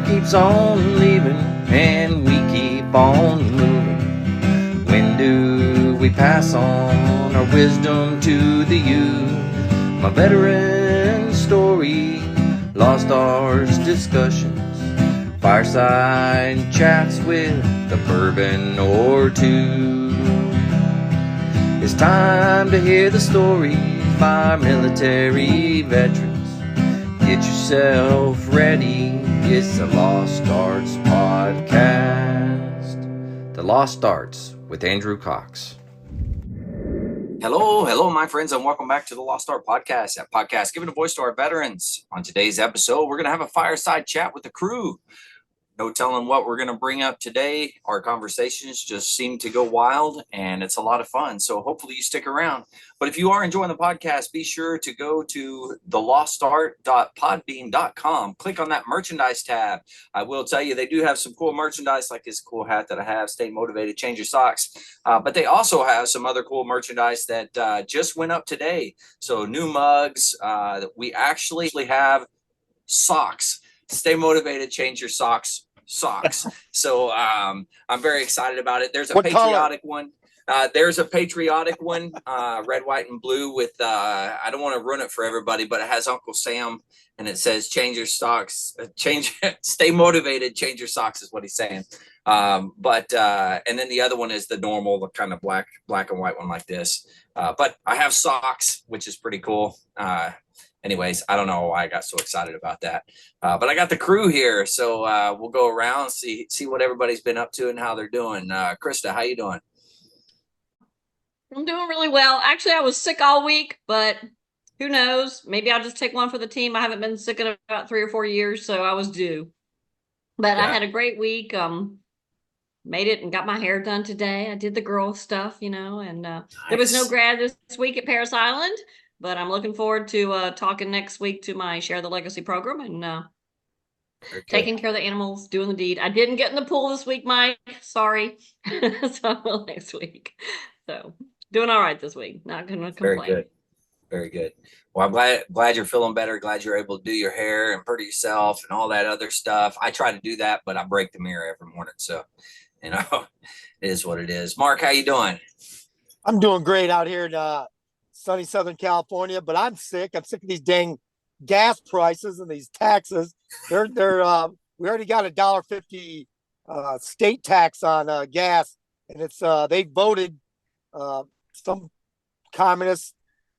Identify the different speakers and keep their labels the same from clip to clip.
Speaker 1: keeps on leaving and we keep on moving. When do we pass on our wisdom to the youth? My veteran story, lost arts discussions, fireside chats with a bourbon or two. It's time to hear the stories by our military veterans. Get yourself ready, it's the Lost Arts Podcast. The Lost Arts with Andrew Cox. Hello, my friends, and welcome back to the Lost Art Podcast. That podcast giving a voice to our veterans. On today's episode, we're going to have a fireside chat with the crew. No telling what we're going to bring up today. Our conversations just seem to go wild, and it's a lot of fun. So hopefully you stick around. But if you are enjoying the podcast, be sure to go to thelostart.podbean.com. Click on that merchandise tab. I will tell you, they do have some cool merchandise, like this cool hat that I have, Stay Motivated, Change Your Socks. But they also have some other cool merchandise that just went up today. So new mugs. We actually have socks. Stay motivated, change your socks. So I'm very excited about it. There's a patriotic one. There's a patriotic one, red, white, and blue with, I don't want to ruin it for everybody, but it has Uncle Sam and it says, change your socks, stay motivated, change your socks is what he's saying. And then the other one is the normal, the kind of black and white one like this. But I have socks, which is pretty cool. Anyways, I don't know why I got so excited about that. But I got the crew here, so we'll go around, see what everybody's been up to and how they're doing. Krista, how you doing?
Speaker 2: I'm doing really well. Actually, I was sick all week, but who knows? Maybe I'll just take one for the team. I haven't been sick in about 3 or 4 years, so I was due. But yeah. I had a great week. Made it and got my hair done today. I did the girl stuff, and nice. There was no grad this week at Parris Island. But I'm looking forward to talking next week to my Share the Legacy program and taking care of the animals, doing the deed. I didn't get in the pool this week, Mike. Sorry. So I will next week. So doing all right this week. Not going to complain.
Speaker 1: Very good. Well, I'm glad you're feeling better. Glad you're able to do your hair and pretty yourself and all that other stuff. I try to do that, but I break the mirror every morning. So, it is what it is. Mark, how you doing?
Speaker 3: I'm doing great out here in sunny Southern California, but I'm sick. I'm sick of these dang gas prices and these taxes. We already got $1.50 state tax on gas, and it's they voted some communists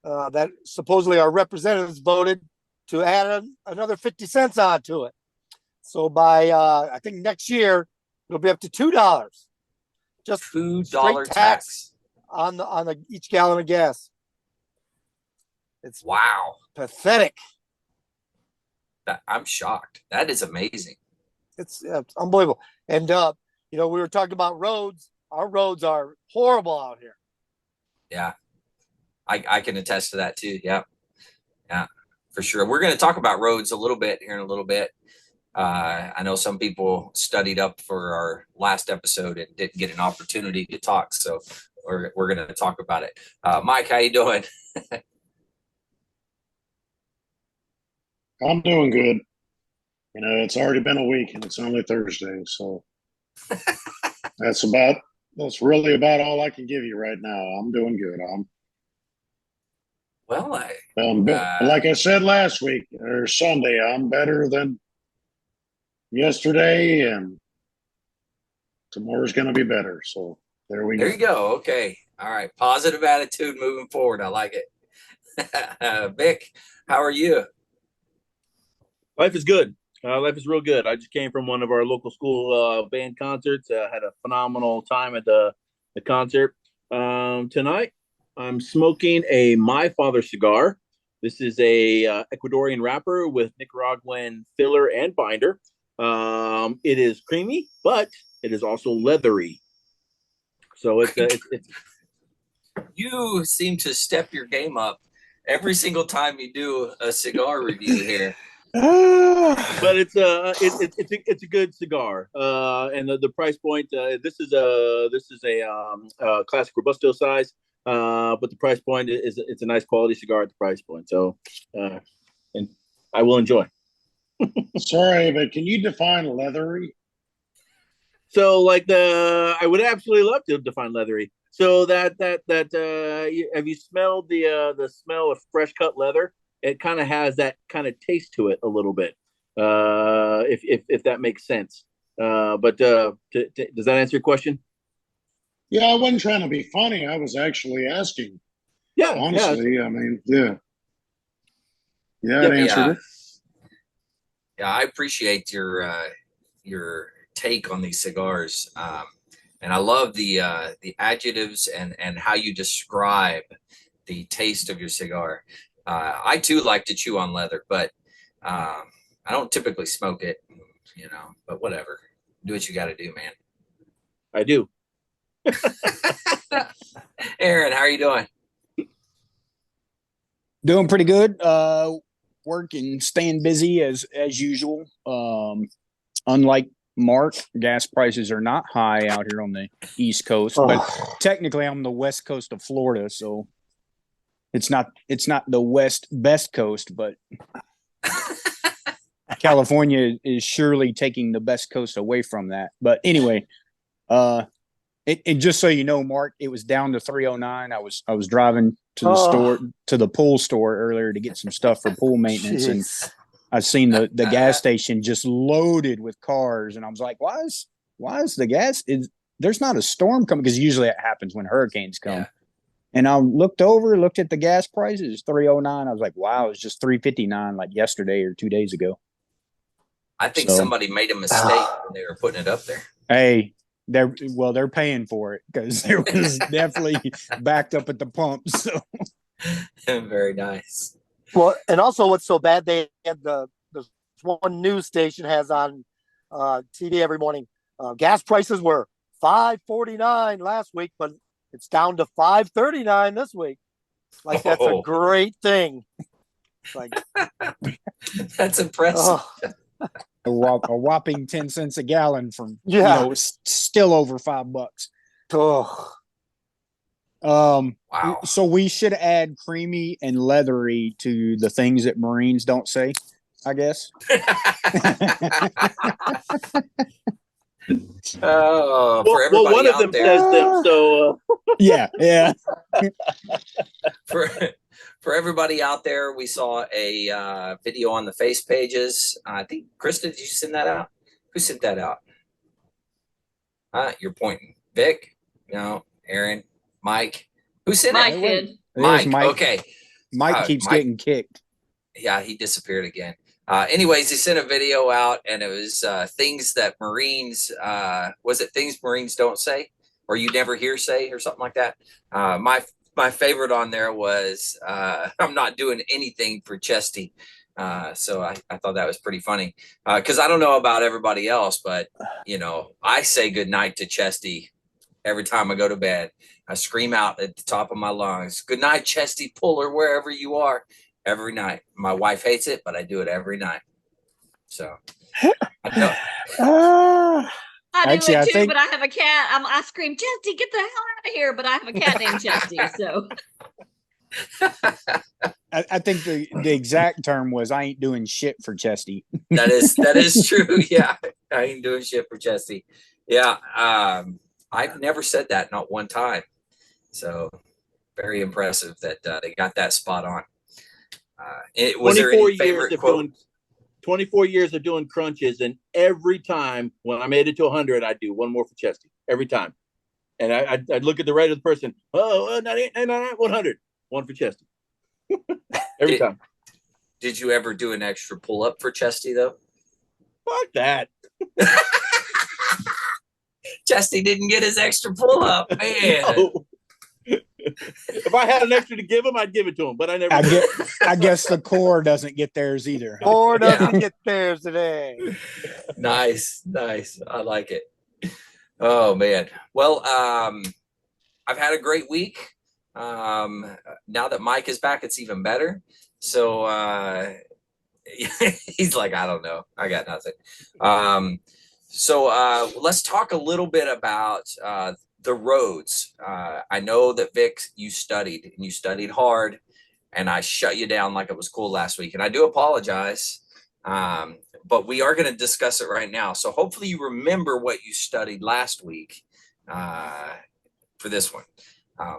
Speaker 3: that supposedly our representatives voted to add another 50 cents onto it. So by I think next year it'll be up to $2. Just
Speaker 1: $2 tax
Speaker 3: on each gallon of gas. It's
Speaker 1: wow,
Speaker 3: pathetic.
Speaker 1: I'm shocked. That is amazing.
Speaker 3: It's unbelievable. And we were talking about roads. Our roads are horrible out here.
Speaker 1: Yeah, I can attest to that too. Yeah, for sure. We're going to talk about roads a little bit here in a little bit. I know some people studied up for our last episode and didn't get an opportunity to talk, so we're going to talk about it. Mike, how you doing?
Speaker 4: I'm doing good. It's already been a week and it's only Thursday, so that's really about all I can give you right now. I'm doing good. Like I said last week or Sunday, I'm better than yesterday, and tomorrow's going to be better. So there we go.
Speaker 1: There you go. Okay. All right. Positive attitude moving forward. I like it. Vic, how are you?
Speaker 5: Life is good. Life is real good. I just came from one of our local school band concerts. Had a phenomenal time at the concert. Tonight, I'm smoking a My Father cigar. This is a Ecuadorian wrapper with Nicaraguan filler and binder. It is creamy, but it is also leathery. So it's
Speaker 1: You seem to step your game up every single time you do a cigar review here.
Speaker 5: But it's a good cigar, and the price point. This is a classic Robusto size, but the price point is it's a nice quality cigar at the price point. So, and I will enjoy.
Speaker 4: Sorry, but can you define leathery?
Speaker 5: So like I would absolutely love to define leathery. So have you smelled the smell of fresh cut leather? It kind of has that kind of taste to it a little bit. If that makes sense. Does that answer your question?
Speaker 4: Yeah, I wasn't trying to be funny. I was actually asking.
Speaker 5: Yeah,
Speaker 4: Honestly, I mean, yeah. Yeah,
Speaker 5: Yeah,
Speaker 4: it answered
Speaker 1: Yeah,
Speaker 4: it.
Speaker 1: yeah, I appreciate your take on these cigars, and I love the adjectives and how you describe the taste of your cigar. I too like to chew on leather, but I don't typically smoke it, But whatever, do what you got to do, man.
Speaker 5: I do.
Speaker 1: Aaron, how are you doing?
Speaker 6: Doing pretty good. Working, staying busy as usual. Unlike Mark, gas prices are not high out here on the East Coast, but technically I'm on the west coast of Florida, so it's not the best coast, but California is surely taking the best coast away from that. But anyway, it just so you know, Mark, it was down to 309. I was driving to the store, to the pool store earlier to get some stuff for pool maintenance, and I've seen the gas station just loaded with cars, and I was like, why is the gas there's not a storm coming, because usually it happens when hurricanes come.
Speaker 1: Yeah.
Speaker 6: And I looked at the gas prices, 309. I was like, wow, it was just 359 like yesterday or 2 days ago.
Speaker 1: I think
Speaker 6: So-
Speaker 1: somebody made a mistake when they were putting it up there.
Speaker 6: Hey, they're paying for it because there was definitely backed up at the pump. So
Speaker 1: Very nice.
Speaker 3: Well, and also what's so bad, they had the one news station has on TV every morning. Gas prices were $5.49 last week, but it's down to $5.39 this week. Like that's a
Speaker 1: Oh.
Speaker 3: great thing. Like,
Speaker 1: That's impressive.
Speaker 3: oh,
Speaker 6: a whopping 10 cents a gallon from
Speaker 3: Yeah.
Speaker 6: still over $5.
Speaker 3: oh.
Speaker 1: Wow.
Speaker 6: So we should add creamy and leathery to the things that Marines don't say, I guess.
Speaker 1: Oh, for everybody
Speaker 5: one of
Speaker 1: out
Speaker 5: them
Speaker 1: there,
Speaker 5: says them. So
Speaker 6: Yeah.
Speaker 1: for everybody out there, we saw a video on the face pages. I think Krista, did you send that out? Who sent that out? You're pointing. Vic? No. Aaron? Mike? Who sent
Speaker 2: Mike
Speaker 1: it?
Speaker 2: did.
Speaker 6: There's
Speaker 1: Mike. Okay.
Speaker 6: Mike keeps
Speaker 1: Mike.
Speaker 6: getting kicked.
Speaker 1: Yeah, he disappeared again. Anyways, he sent a video out, and it was things that Marines, was it things Marines don't say, or you never hear say, or something like that. My favorite on there was I'm not doing anything for Chesty. So I thought that was pretty funny, because I don't know about everybody else, but I say good night to Chesty every time I go to bed. I scream out at the top of my lungs, "Good night, Chesty Puller, wherever you are." Every night. My wife hates it, but I do it every night. So I know.
Speaker 2: I do
Speaker 6: Actually,
Speaker 2: it
Speaker 6: I
Speaker 2: too,
Speaker 6: think-
Speaker 2: but I have a cat. I scream, Chesty, get the hell out of here! But I have a cat named Chesty, so
Speaker 6: I think the exact term was, I ain't doing shit for Chesty.
Speaker 1: that is true. Yeah. I ain't doing shit for Chesty. Yeah. I've never said that, not one time. So very impressive that they got that spot on. Was there
Speaker 5: 24
Speaker 1: any favorite
Speaker 5: years of
Speaker 1: quote?
Speaker 5: doing 24 years of doing crunches, and every time when I made it to 100, I'd do one more for Chesty every time. And I'd look at the right of the person. Oh, not 100. One for Chesty. Every time.
Speaker 1: Did you ever do an extra pull up for Chesty though?
Speaker 5: Fuck that.
Speaker 1: Chesty didn't get his extra pull up, man.
Speaker 5: No. If I had an extra to give him, I'd give it to him, but I never.
Speaker 6: I guess the core doesn't get theirs either.
Speaker 3: Or doesn't get theirs today.
Speaker 1: Nice. I like it. Oh man. Well, I've had a great week. Now that Mike is back, it's even better. So he's like, I don't know. I got nothing. So let's talk a little bit about the roads. I know that Vic, you studied hard, and I shut you down like it was cool last week. And I do apologize. but we are going to discuss it right now. So hopefully you remember what you studied last week for this one.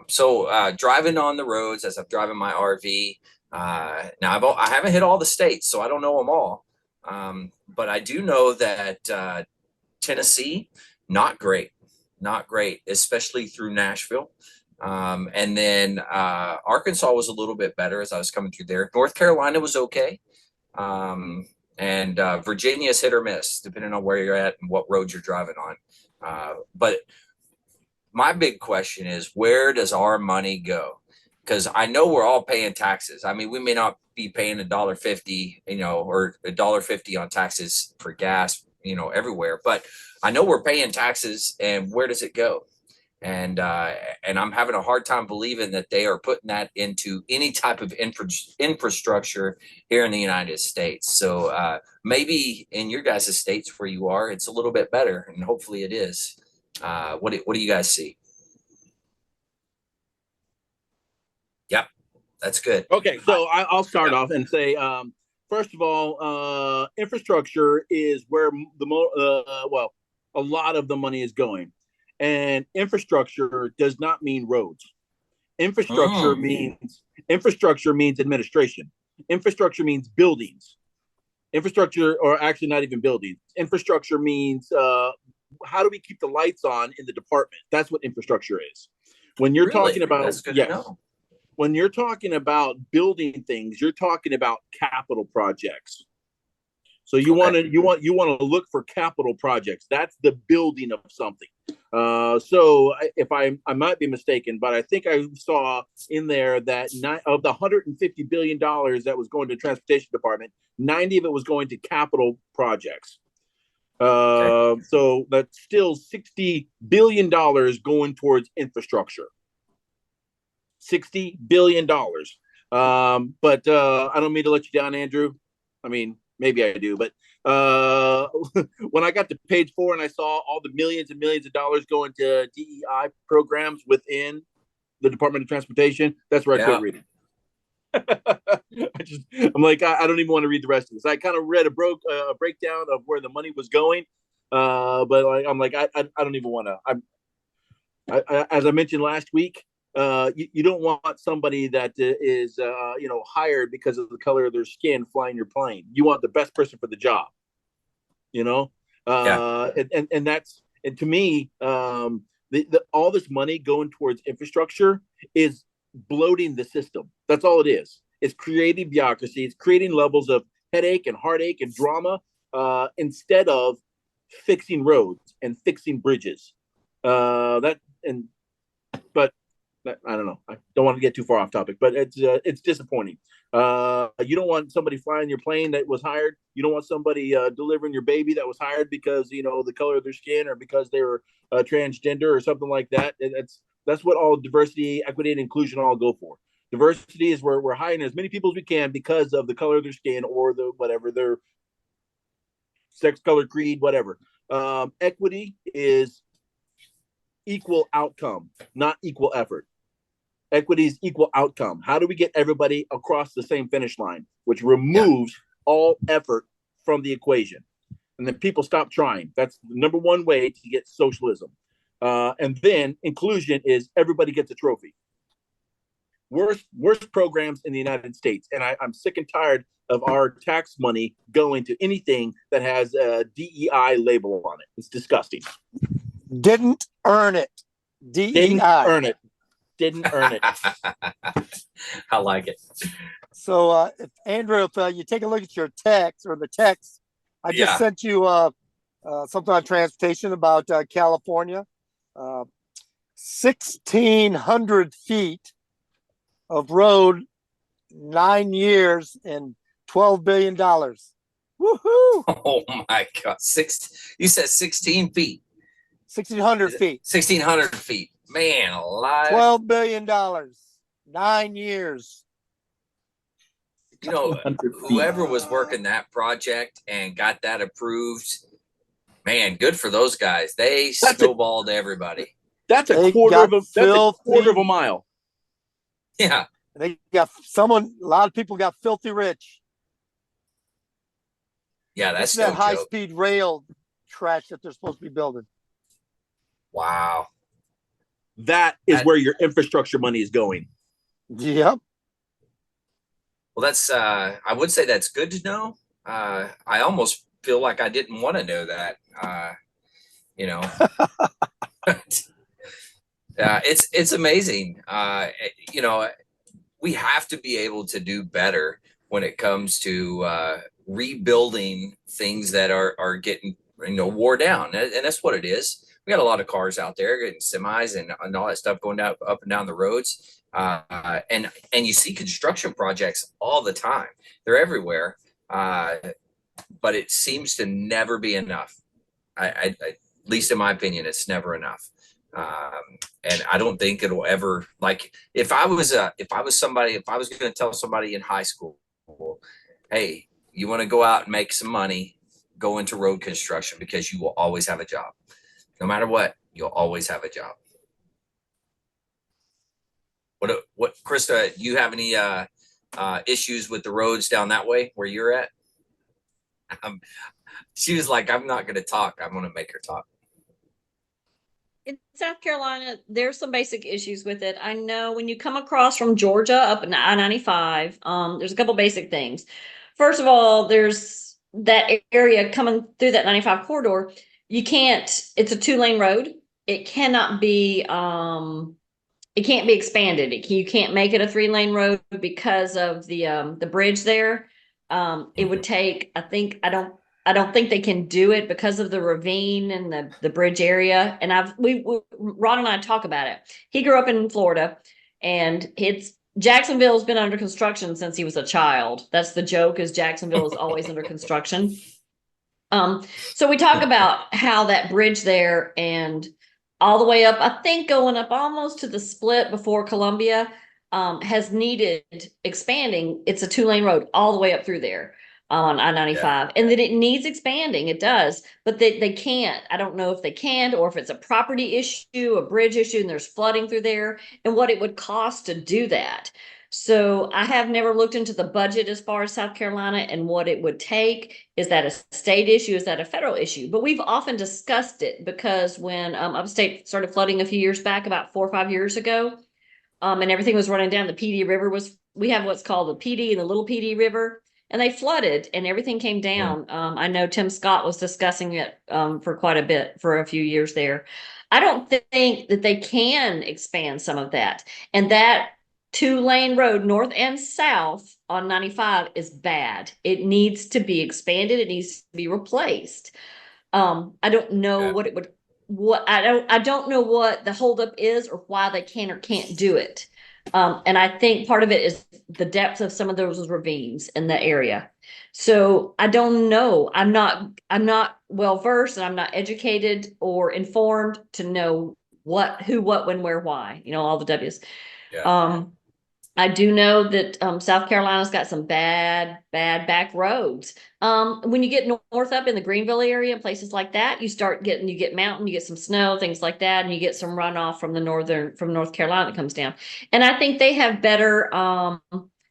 Speaker 1: So driving on the roads as I'm driving my RV. Now I haven't hit all the states, so I don't know them all. But I do know that Tennessee, not great, especially through Nashville. And then Arkansas was a little bit better as I was coming through there. North Carolina was okay. And Virginia is hit or miss, depending on where you're at and what road you're driving on. But my big question is, where does our money go? Because I know we're all paying taxes. I mean, we may not be paying $1.50, or $1.50 on taxes for gas, everywhere, but I know we're paying taxes, and where does it go? And I'm having a hard time believing that they are putting that into any type of infrastructure here in the United States. So maybe in your guys' states where you are, it's a little bit better, and hopefully it is. What do you guys see? Yep, that's good.
Speaker 5: Okay, so I'll start off and say, first of all, infrastructure is where a lot of the money is going, and infrastructure does not mean roads. Infrastructure means administration. Infrastructure means buildings. Infrastructure, or actually not even buildings. Infrastructure means how do we keep the lights on in the department? That's what infrastructure is. When you're talking about,
Speaker 1: that's good to know.
Speaker 5: When you're talking about building things, you're talking about capital projects. So you want to look for capital projects. That's the building of something. So if I might be mistaken, but I think I saw in there that of the $150 billion that was going to the transportation department, 90 of it was going to capital projects. So that's still $60 billion going towards infrastructure. $60 billion. But I don't mean to let you down, Andrew. I mean, maybe I do, but when I got to page 4 and I saw all the millions and millions of dollars going to DEI programs within the Department of Transportation, that's where I quit reading. I'm like, I don't even want to read the rest of this. I kind of read a breakdown of where the money was going, but I'm like, I don't even want to. As I mentioned last week, you don't want somebody that is hired because of the color of their skin flying your plane. You want the best person for the job. And that's, and to me, all this money going towards infrastructure is bloating the system. That's all it is. It's creating bureaucracy. It's creating levels of headache and heartache and drama instead of fixing roads and fixing bridges. I don't know. I don't want to get too far off topic, but it's disappointing. You don't want somebody flying your plane that was hired. You don't want somebody delivering your baby that was hired because the color of their skin or because they were transgender or something like that. That's what all diversity, equity, and inclusion all go for. Diversity is where we're hiring as many people as we can because of the color of their skin or their sex, color, creed, whatever. Equity is equal outcome, not equal effort. Equity is equal outcome. How do we get everybody across the same finish line, which removes all effort from the equation? And then people stop trying. That's the number one way to get socialism. And then inclusion is everybody gets a trophy. Worst programs in the United States. And I'm sick and tired of our tax money going to anything that has a DEI label on it. It's disgusting.
Speaker 3: Didn't earn it. DEI.
Speaker 5: Didn't earn it.
Speaker 1: I like it.
Speaker 3: So, Andrew, if you take a look at your text or the text, I just sent you something on transportation about California. 1,600 feet of road, 9 years, and $12 billion. Woohoo!
Speaker 1: Oh my God! You said 16 feet.
Speaker 3: 1,600 feet.
Speaker 1: 1,600 feet. Man alive.
Speaker 3: $12 billion. 9 years.
Speaker 1: Whoever was working that project and got that approved, man, good for those guys. They snowballed everybody.
Speaker 5: That's a quarter of a mile.
Speaker 1: Yeah.
Speaker 3: They got a lot of people got filthy rich.
Speaker 1: Yeah,
Speaker 3: It's
Speaker 1: that's no
Speaker 3: that high
Speaker 1: joke.
Speaker 3: speed rail track that they're supposed to be building.
Speaker 1: Wow.
Speaker 5: That is
Speaker 1: That-
Speaker 5: where your infrastructure money is going.
Speaker 3: Yep.
Speaker 1: Well, that's I would say that's good to know. I almost feel like I didn't want to know that. You know, it's amazing. You know, we have to be able to do better when it comes to rebuilding things that are getting wore down, and that's what it is. We got a lot of cars out there, getting semis and all that stuff going down up and down the roads, and you see construction projects all the time. They're everywhere, but it seems to never be enough. At least in my opinion, it's never enough. And I don't think it'll ever, like, if I was going to tell somebody in high school, hey, you want to go out and make some money, go into road construction because you will always have a job. No matter what, you'll always have a job. What, Krista, do you have any issues with the roads down that way where you're at? She was like, I'm not going to talk. I'm going to make her talk.
Speaker 2: In South Carolina, there's some basic issues with it. I know when you come across from Georgia up in I-95, there's a couple basic things. First of all, there's that area coming through that 95 corridor. It's a 2-lane road. It cannot be, it can't be expanded. You can't make it a 3-lane road because of the bridge there. It would take, I don't think they can do it because of the ravine and the bridge area. And Ron and I talk about it. He grew up in Florida, and Jacksonville's been under construction since he was a child. That's the joke, is Jacksonville is always under construction. So we talk about how that bridge there and all the way up, I think going up almost to the split before Columbia, has needed expanding. It's a 2-lane road all the way up through there on I-95, and that it needs expanding. It does, but they can't. I don't know if they can, or if it's a property issue, a bridge issue, and there's flooding through there, and what it would cost to do that. So I have never looked into the budget as far as South Carolina and what it would take. Is that a state issue? Is that a federal issue? But we've often discussed it because when upstate started flooding a few years back, about 4 or 5 years ago, and everything was running down, the PD River we have what's called the PD and the Little PD River, and they flooded and everything came down. I know Tim Scott was discussing it for quite a bit for a few years there. I don't think that they can expand some of that. And that 2-lane road, north and south on 95, is bad. It needs to be expanded. It needs to be replaced. I don't know I don't know what the holdup is or why they can or can't do it. And I think part of it is the depth of some of those ravines in the area. So I don't know. I'm not well versed, and I'm not educated or informed to know what, who, what, when, where, why, all the W's.
Speaker 1: Yeah.
Speaker 2: I do know that South Carolina's got some bad back roads. When you get north up in the Greenville area and places like that, you get mountain, you get some snow, things like that, and you get some runoff from North Carolina that comes down. And I think they have better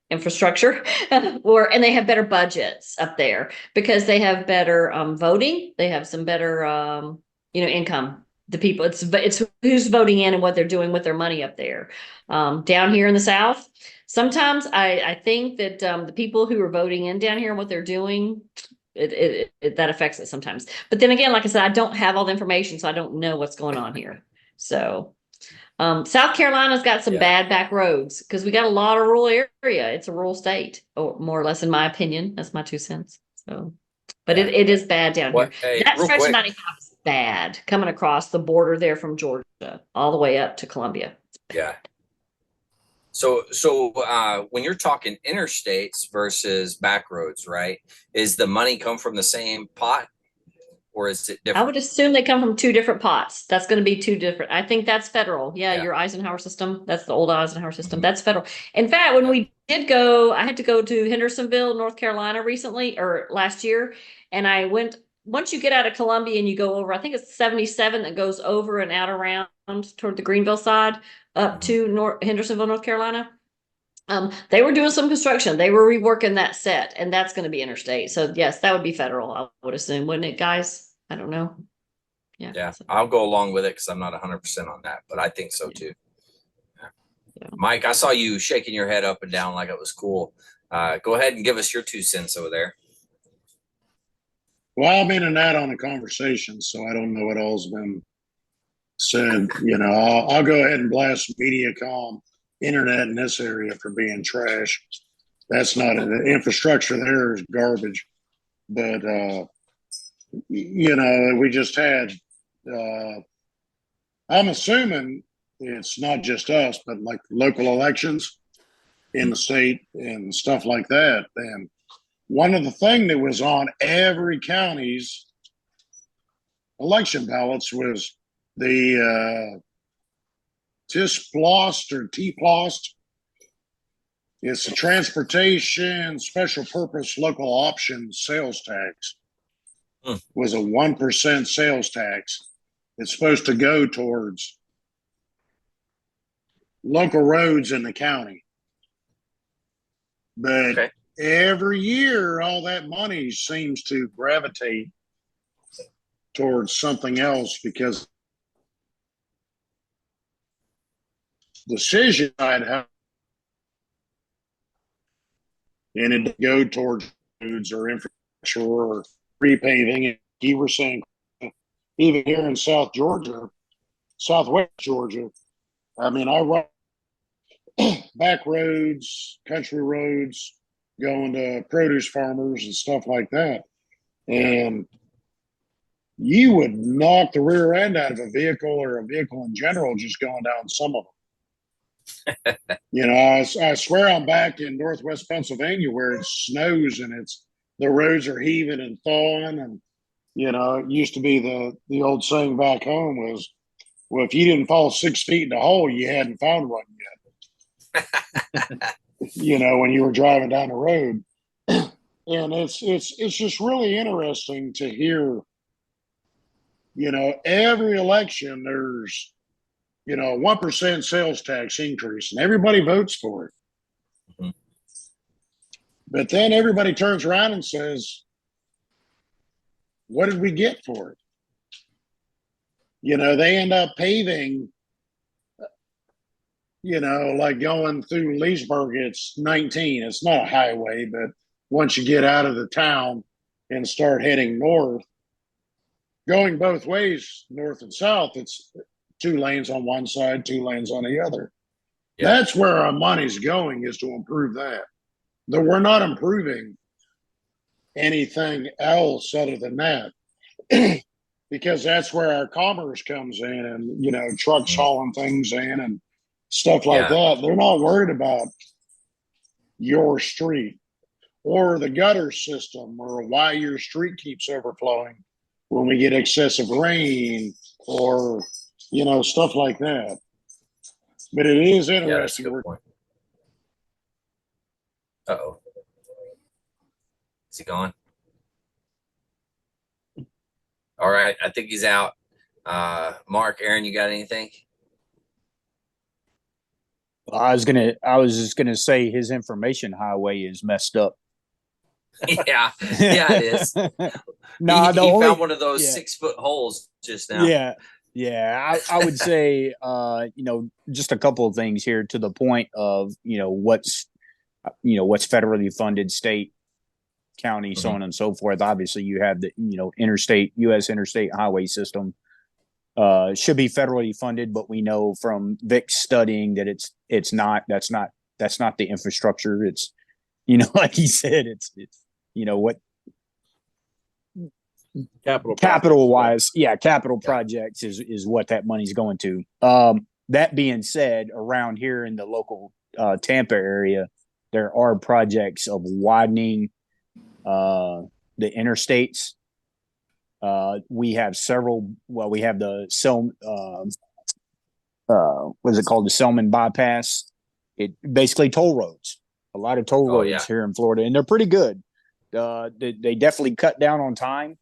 Speaker 2: infrastructure and they have better budgets up there because they have better voting. They have some better income. The people, it's who's voting in and what they're doing with their money up there. Down here in the South, sometimes I think that the people who are voting in down here and what they're doing, that affects it sometimes. But then again, like I said, I don't have all the information, so I don't know what's going on here. So South Carolina's got some bad back roads because we got a lot of rural area. It's a rural state, or more or less, in my opinion. That's my 2 cents. So, but it is bad down here.
Speaker 1: Hey,
Speaker 2: That
Speaker 1: real
Speaker 2: stretch of
Speaker 1: quick,
Speaker 2: 95 is bad coming across the border there from Georgia all the way up to Columbia.
Speaker 1: yeah. So when you're talking interstates versus back roads, right? Is the money come from the same pot, or is it different?
Speaker 2: I would assume they come from 2 different pots. That's going to be 2 different. I think that's federal. Yeah,
Speaker 1: Yeah.
Speaker 2: your Eisenhower system. That's the old Eisenhower system. That's federal. In fact, when we did go, I had to go to Hendersonville, North Carolina recently, or last year. And I went, once you get out of Columbia and you go over, I think it's 77 that goes over and out around toward the Greenville side up to Hendersonville, North Carolina. They were doing some construction. They were reworking that set, and that's going to be interstate. So yes, that would be federal, I would assume, wouldn't it, guys? I don't know. Yeah.
Speaker 1: Yeah,
Speaker 2: So,
Speaker 1: I'll go along with it because I'm not 100% on that, but I think so too.
Speaker 2: Yeah.
Speaker 1: Mike, I saw you shaking your head up and down like it was cool. Go ahead and give us your 2 cents over there.
Speaker 4: Well, I'm in and out on the conversation, so I don't know what all's been said. I'll go ahead and blast MediaCom internet in this area for being trash. That's not the infrastructure there is garbage. But we just had. I'm assuming it's not just us, but like local elections in the state and stuff like that. And one of the things that was on every county's election ballots was the TISPLOST or TPLOST. It's a transportation special purpose local option sales tax. Was a 1% sales tax. It's supposed to go towards local roads in the county. But every year, all that money seems to gravitate towards something else because decision I'd have and it go towards roads or infrastructure or repaving. You were saying even here in South Georgia, Southwest Georgia, I mean, I run back roads, country roads, going to produce farmers and stuff like that. And you would knock the rear end out of a vehicle or a vehicle in general just going down some of them. I swear I'm back in Northwest Pennsylvania where it snows and the roads are heaving and thawing. And, it used to be the old saying back home was, well, if you didn't fall 6 feet in the hole, you hadn't found one yet. When you were driving down the road. And it's just really interesting to hear, every election there's, 1% sales tax increase and everybody votes for it. Mm-hmm. But then everybody turns around and says, what did we get for it? They end up paving, like going through Leesburg, it's 19. It's not a highway, but once you get out of the town and start heading north, going both ways, north and south, it's 2 lanes on one side, 2 lanes on the other. Yeah. That's where our money's going, is to improve that. Though we're not improving anything else other than that. Because that's where our commerce comes in and, trucks hauling things in and stuff like that. They're not worried about your street or the gutter system or why your street keeps overflowing when we get excessive rain or, stuff like that. But it is interesting.
Speaker 1: Uh-oh. Is he gone? All right. I think he's out. Mark, Aaron, you got anything?
Speaker 6: I was just gonna say his information highway is messed up.
Speaker 1: Yeah, it is.
Speaker 6: No,
Speaker 1: he found one of those 6-foot holes just now.
Speaker 6: Yeah. I would say, just a couple of things here to the point of, what's federally funded, state, county, so on and so forth. Obviously, you have the, U.S. interstate highway system should be federally funded, but we know from Vic's studying that it's not. That's not the infrastructure. It's, like he said, it's what capital wise, capital projects is what that money's going to. That being said, around here in the local Tampa area, there are projects of widening the interstates. We have several. Well, we have the what is it called? The Selman bypass. It basically toll roads. A lot of toll roads here in Florida, and they're pretty good. They definitely cut down on time.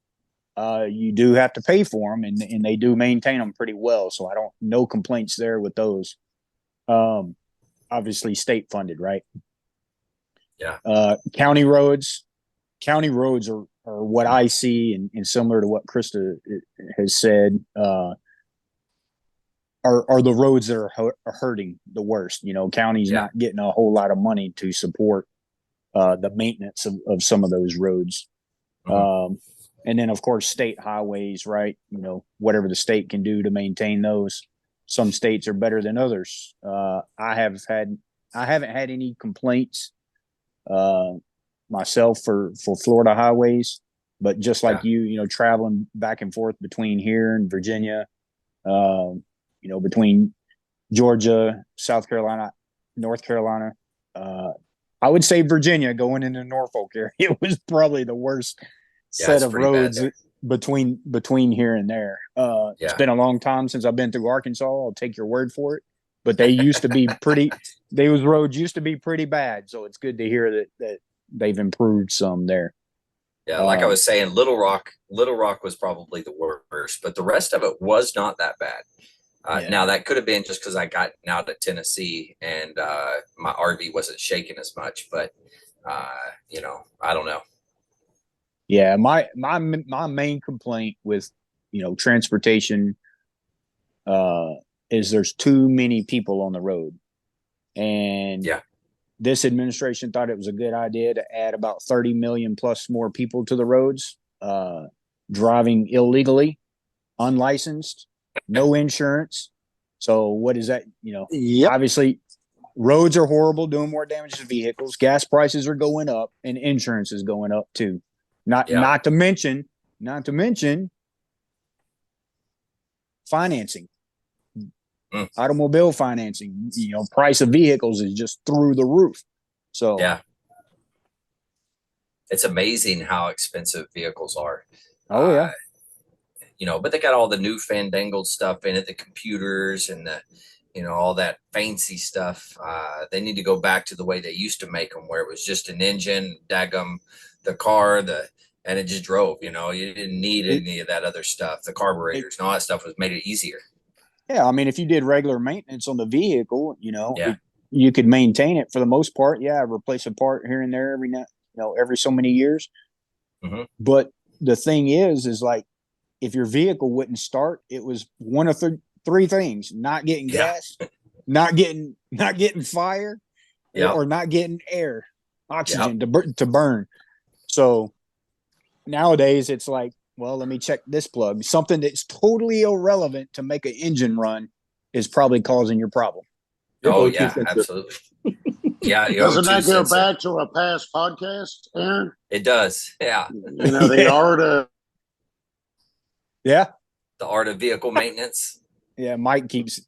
Speaker 6: You do have to pay for them, and they do maintain them pretty well. So no complaints there with those. obviously state funded, right?
Speaker 1: Yeah.
Speaker 6: County roads are what I see, and similar to what Krista has said, are the roads that are hurting the worst. You know, county's
Speaker 1: Yeah.
Speaker 6: not getting a whole lot of money to support the maintenance of some of those roads.
Speaker 1: Mhm.
Speaker 6: And then of course state highways, right? You know, whatever the state can do to maintain those. Some states are better than others. I haven't had any complaints myself for Florida highways, but just like you know, traveling back and forth between here and Virginia, you know, between Georgia, South Carolina, North Carolina, I would say Virginia going into Norfolk area was probably the worst
Speaker 1: Yeah,
Speaker 6: set
Speaker 1: it's
Speaker 6: of
Speaker 1: pretty bad
Speaker 6: roads
Speaker 1: there.
Speaker 6: between here and there. It's
Speaker 1: Yeah.
Speaker 6: been a long time since I've been through Arkansas. I'll take your word for it. But they used to be those roads used to be pretty bad. So it's good to hear that they've improved some there.
Speaker 1: Yeah, like I was saying, Little Rock was probably the worst, but the rest of it was not that bad.
Speaker 6: Yeah.
Speaker 1: Now that could have been just because I got out to Tennessee and my RV wasn't shaking as much, but you know, I don't know.
Speaker 6: Yeah, my main complaint with, you know, transportation is there's too many people on the road. And
Speaker 1: Yeah.
Speaker 6: this administration thought it was a good idea to add about 30 million plus more people to the roads, driving illegally, unlicensed, no insurance. So what is that? You know,
Speaker 3: Yep.
Speaker 6: obviously roads are horrible, doing more damage to vehicles. Gas prices are going up, and insurance is going up too. Not to mention financing. Automobile financing, you know, price of vehicles is just through the roof. So
Speaker 1: yeah, it's amazing how expensive vehicles are.
Speaker 6: Oh yeah.
Speaker 1: You know, but they got all the new fandangled stuff in it, the computers and the, you know, all that fancy stuff. They need to go back to the way they used to make them, where it was just an engine, daggum, the car, and it just drove. You know, you didn't need any of that other stuff. The carburetors and all that stuff was made it easier.
Speaker 6: Yeah, I mean, if you did regular maintenance on the vehicle, you know,
Speaker 1: Yeah.
Speaker 6: you could maintain it for the most part. Yeah, replace a part here and there every so many years.
Speaker 1: Mhm.
Speaker 6: But the thing is like, if your vehicle wouldn't start, it was one of three things: not getting
Speaker 1: Yeah.
Speaker 6: gas, not getting fire,
Speaker 1: Yep.
Speaker 6: or not getting air, oxygen to burn. So nowadays it's like, well, let me check this plug. Something that's totally irrelevant to make an engine run is probably causing your problem.
Speaker 1: Oh yeah, absolutely. Yeah,
Speaker 4: Doesn't that go back to a past podcast, Aaron?
Speaker 1: It does. Yeah.
Speaker 4: You know, the art of
Speaker 6: Yeah.
Speaker 1: The art of vehicle maintenance.
Speaker 6: Yeah, Mike keeps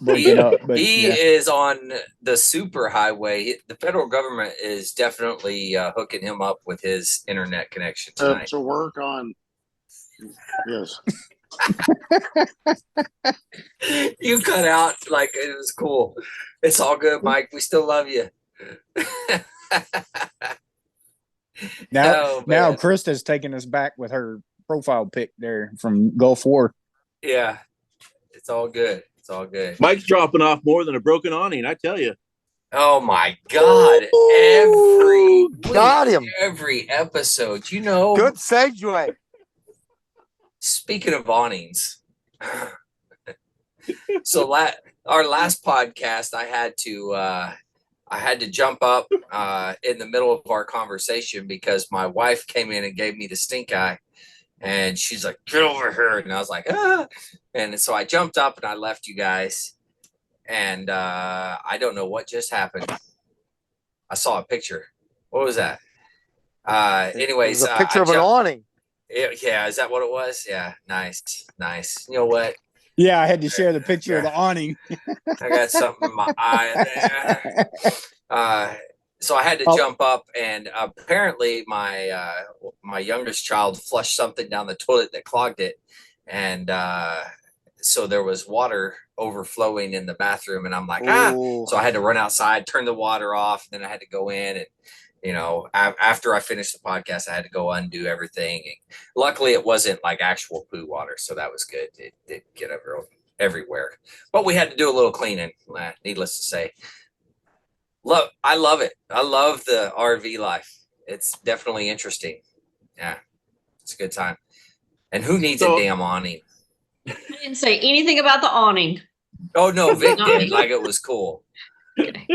Speaker 6: breaking up, but
Speaker 1: he is on the super highway. The federal government is definitely hooking him up with his internet connection tonight.
Speaker 4: to work on. Yes.
Speaker 1: You cut out like it was cool. It's all good, Mike. We still love you.
Speaker 6: now Krista's taking us back with her profile pic there from Gulf War.
Speaker 1: Yeah, it's all good. It's all good.
Speaker 5: Mike's dropping off more than a broken awning, I tell you.
Speaker 1: Oh my God!
Speaker 3: Got him.
Speaker 1: Every episode, you know.
Speaker 3: Good segue.
Speaker 1: Speaking of awnings, so our last podcast, I had to jump up in the middle of our conversation because my wife came in and gave me the stink eye, and she's like, "Get over here!" And I was like, "Ah!" And so I jumped up and I left you guys, and I don't know what just happened. I saw a picture. What was that? Anyways,
Speaker 3: it was a picture of an awning.
Speaker 1: Yeah, is that what it was? Yeah, nice. You know what?
Speaker 6: Yeah, I had to share the picture of the awning.
Speaker 1: I got something in my eye there. So I had to jump up, and apparently my youngest child flushed something down the toilet that clogged it, and so there was water overflowing in the bathroom, and I'm like, So I had to run outside, turn the water off, and then I had to go in and. You know, after I finished the podcast, I had to go undo everything. And luckily, it wasn't like actual poo water, so that was good. It didn't get everywhere. But we had to do a little cleaning, needless to say. I love it. I love the RV life. It's definitely interesting. Yeah, it's a good time. And who needs a
Speaker 5: So
Speaker 1: damn awning?
Speaker 2: I didn't say anything about the awning.
Speaker 1: Oh no, Vic
Speaker 2: Not
Speaker 1: did.
Speaker 2: me.
Speaker 1: Like it was cool.
Speaker 2: Okay.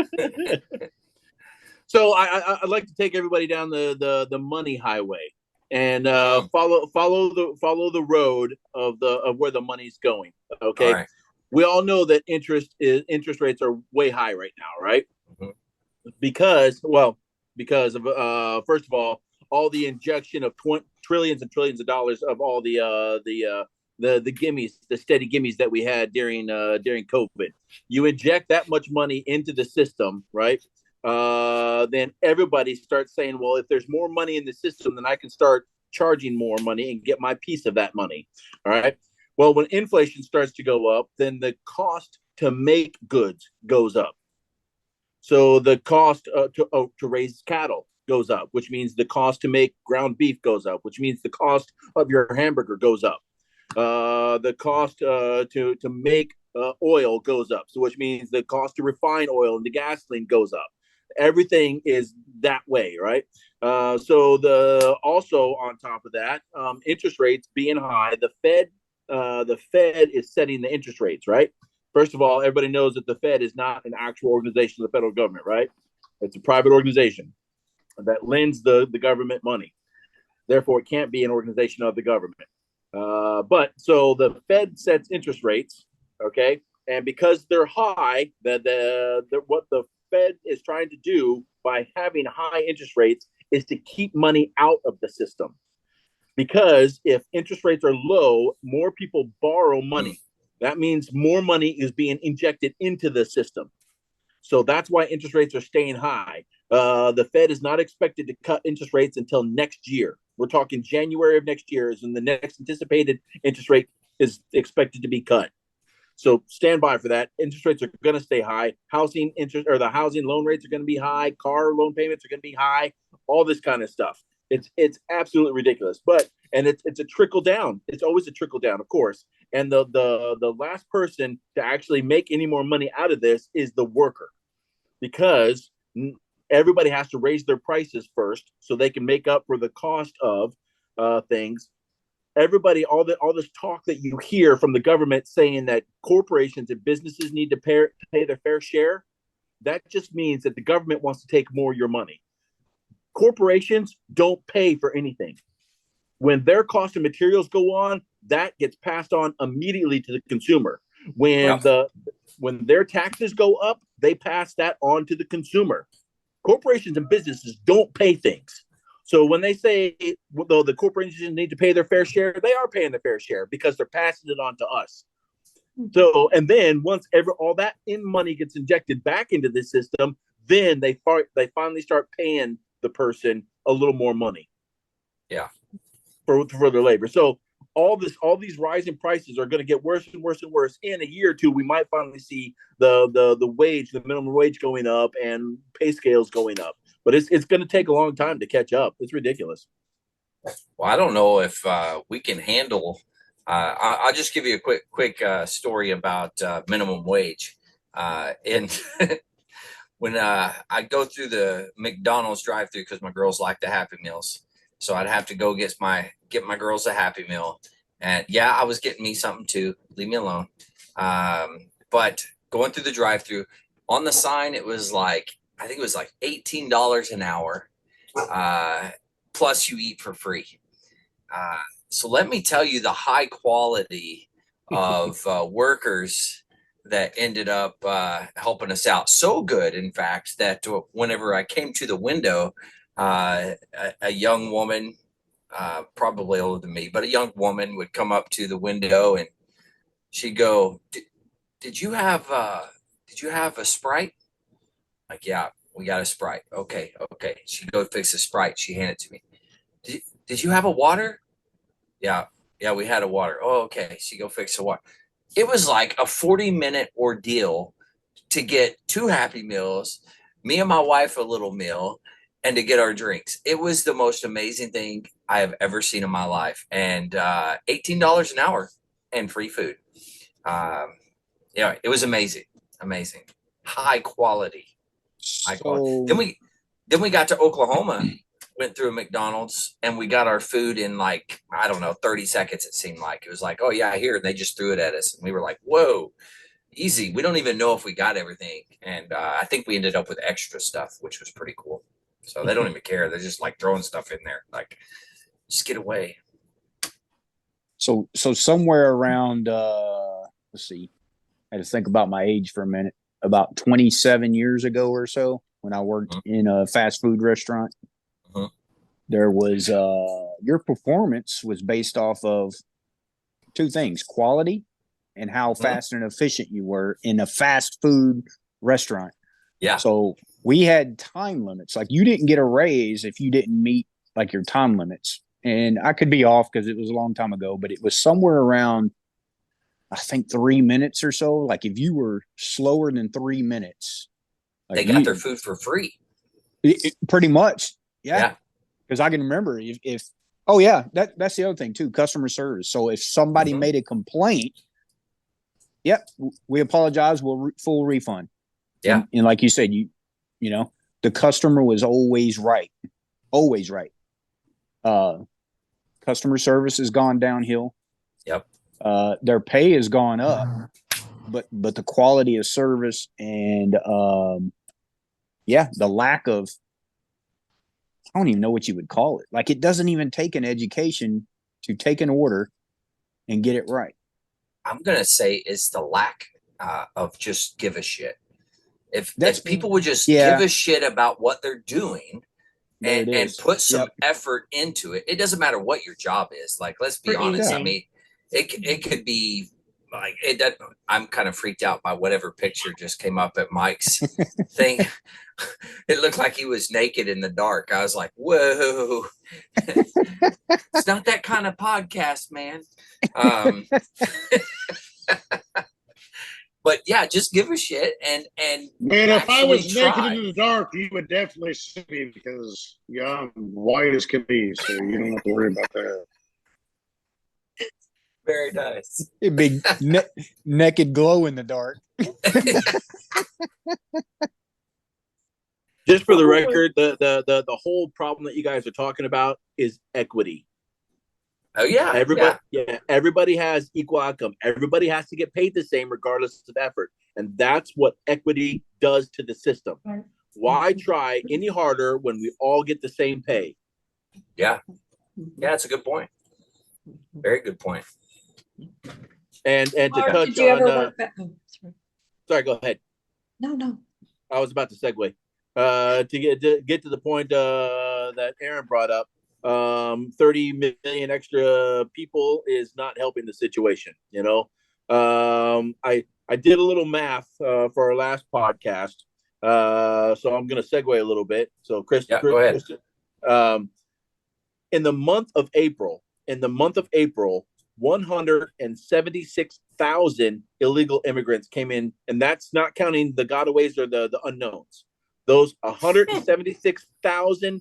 Speaker 5: so I'd like to take everybody down the money highway and
Speaker 1: Mhm.
Speaker 5: follow the road of where the money's going.
Speaker 1: All
Speaker 5: Okay.
Speaker 1: right.
Speaker 5: We all know that interest rates are way high right now, right?
Speaker 1: Mhm.
Speaker 5: Because of first of all the injection of trillions and trillions of dollars of all the gimmies, the steady gimmies that we had during COVID. You inject that much money into the system, right? Then everybody starts saying, well, if there's more money in the system, then I can start charging more money and get my piece of that money. All right. Well, when inflation starts to go up, then the cost to make goods goes up. So the cost to raise cattle goes up, which means the cost to make ground beef goes up, which means the cost of your hamburger goes up. The cost to make oil goes up, so which means the cost to refine oil and the gasoline goes up. Everything is that way, right? So the also on top of that, interest rates being high, the Fed is setting the interest rates, right? First of all, everybody knows that the Fed is not an actual organization of the federal government, right? It's a private organization that lends the government money. Therefore, it can't be an organization of the government. But so the Fed sets interest rates, okay, and because they're high, what the Fed is trying to do by having high interest rates is to keep money out of the system. Because if interest rates are low, more people borrow money. That means more money is being injected into the system. So that's why interest rates are staying high. The Fed is not expected to cut interest rates until next year. We're talking January of next year, is when the next anticipated interest rate is expected to be cut. So stand by for that. Interest rates are going to stay high. Housing interest or the housing loan rates are going to be high. Car loan payments are going to be high. All this kind of stuff. It's absolutely ridiculous. But and it's a trickle down. It's always a trickle down, of course. And the last person to actually make any more money out of this is the worker, because everybody has to raise their prices first so they can make up for the cost of things. Everybody, all this talk that you hear from the government saying that corporations and businesses need to pay their fair share, that just means that the government wants to take more of your money. Corporations don't pay for anything. When their cost of materials go on, that gets passed on immediately to the consumer. When
Speaker 1: Yep.
Speaker 5: when their taxes go up, they pass that on to the consumer. Corporations and businesses don't pay things. So when they say, though, the corporations need to pay their fair share, they are paying their fair share because they're passing it on to us. So, and then once all that in money gets injected back into the system, then they finally start paying the person a little more money.
Speaker 1: Yeah.
Speaker 5: For their labor. So all these rising prices are going to get worse and worse and worse. In a year or two, we might finally see the minimum wage going up and pay scales going up. But it's going to take a long time to catch up. It's ridiculous.
Speaker 1: Well, I don't know if we can handle. I'll just give you a quick story about minimum wage. And when I go through the McDonald's drive-through because my girls like the Happy Meals, so I'd have to go get my girls a Happy Meal, and yeah, I was getting me something too. Leave me alone. But going through the drive-through, on the sign it was like I think it was like $18 an hour, plus you eat for free. So let me tell you the high quality of workers that ended up helping us out. So good, in fact, that whenever I came to the window, a young woman, probably older than me, but a young woman would come up to the window and she'd go, "Did you have a Sprite?" Like, yeah, we got a Sprite. Okay. She'd go fix a Sprite. She handed it to me. Did you have a water? Yeah, yeah, we had a water. Oh, okay. She go fix the water. It was like a 40-minute ordeal to get 2 Happy Meals, me and my wife a little meal, and to get our drinks. It was the most amazing thing I have ever seen in my life. And $18 an hour and free food. Yeah, it was amazing. Amazing. High quality. high quality.
Speaker 6: So
Speaker 1: Then we got to Oklahoma, went through a McDonald's, and we got our food in like, I don't know, 30 seconds. It seemed like it was like, oh yeah, here. And they just threw it at us, and we were like, whoa, easy. We don't even know if we got everything, and I think we ended up with extra stuff, which was pretty cool. So they don't even care. They're just like throwing stuff in there, like, just get away.
Speaker 6: so somewhere around let's see. I had to think about my age for a minute. About 27 years ago or so, when I worked in a fast food restaurant, there was your performance was based off of two things: quality and how fast and efficient you were in a fast food restaurant.
Speaker 1: Yeah.
Speaker 6: So we had time limits. Like, you didn't get a raise if you didn't meet like your time limits. And I could be off because it was a long time ago, but it was somewhere around, I think, 3 minutes or so. Like, if you were slower than 3 minutes, like,
Speaker 1: They got their food for free.
Speaker 6: pretty much. Yeah.
Speaker 1: Yeah.
Speaker 6: Because I can remember if oh yeah, that's the other thing too, customer service. So if somebody made a complaint, yep, we apologize, we'll full refund.
Speaker 1: Yeah.
Speaker 6: And like you said, you know, the customer was always right. Always right. Customer service has gone downhill.
Speaker 1: Yep.
Speaker 6: Their pay has gone up, but the quality of service and the lack of, I don't even know what you would call it. Like, it doesn't even take an education to take an order and get it right.
Speaker 1: I'm gonna say it's the lack of just give a shit. If people would just
Speaker 6: Yeah.
Speaker 1: give a shit about what they're doing
Speaker 6: There it
Speaker 1: and
Speaker 6: is.
Speaker 1: put some
Speaker 6: Yep.
Speaker 1: effort into it, it doesn't matter what your job is. Like, let's be
Speaker 2: For
Speaker 1: honest. I
Speaker 2: anything.
Speaker 1: mean, it could be like it. Doesn't, I'm kind of freaked out by whatever picture just came up at Mike's thing. It looked like he was naked in the dark. I was like, whoa. It's not that kind of podcast, man. But yeah, just give a shit and
Speaker 4: Man, if I was
Speaker 1: actually
Speaker 4: naked
Speaker 1: try.
Speaker 4: in the dark, you would definitely see me because I'm white as can be, so you don't have to worry about that.
Speaker 1: Very nice.
Speaker 6: A big naked glow in the dark.
Speaker 5: Just for the record, the whole problem that you guys are talking about is equity.
Speaker 1: Oh yeah,
Speaker 5: Everybody has equal outcome. Everybody has to get paid the same regardless of effort, and that's what equity does to the system. Why try any harder when we all get the same pay?
Speaker 1: yeah. It's a good point. Very good point.
Speaker 5: And to
Speaker 2: Mark,
Speaker 5: touch
Speaker 2: did you ever
Speaker 5: on,
Speaker 2: work back? Oh, sorry.
Speaker 5: sorry, go ahead.
Speaker 2: No.
Speaker 5: I was about to segue. To get to the point that Aaron brought up, 30 million extra people is not helping the situation. You know, I did a little math for our last podcast, so I'm going to segue a little bit. So, Chris,
Speaker 1: Go ahead.
Speaker 5: In the month of April, 176,000 illegal immigrants came in, and that's not counting the gotaways or the unknowns. Those 176,000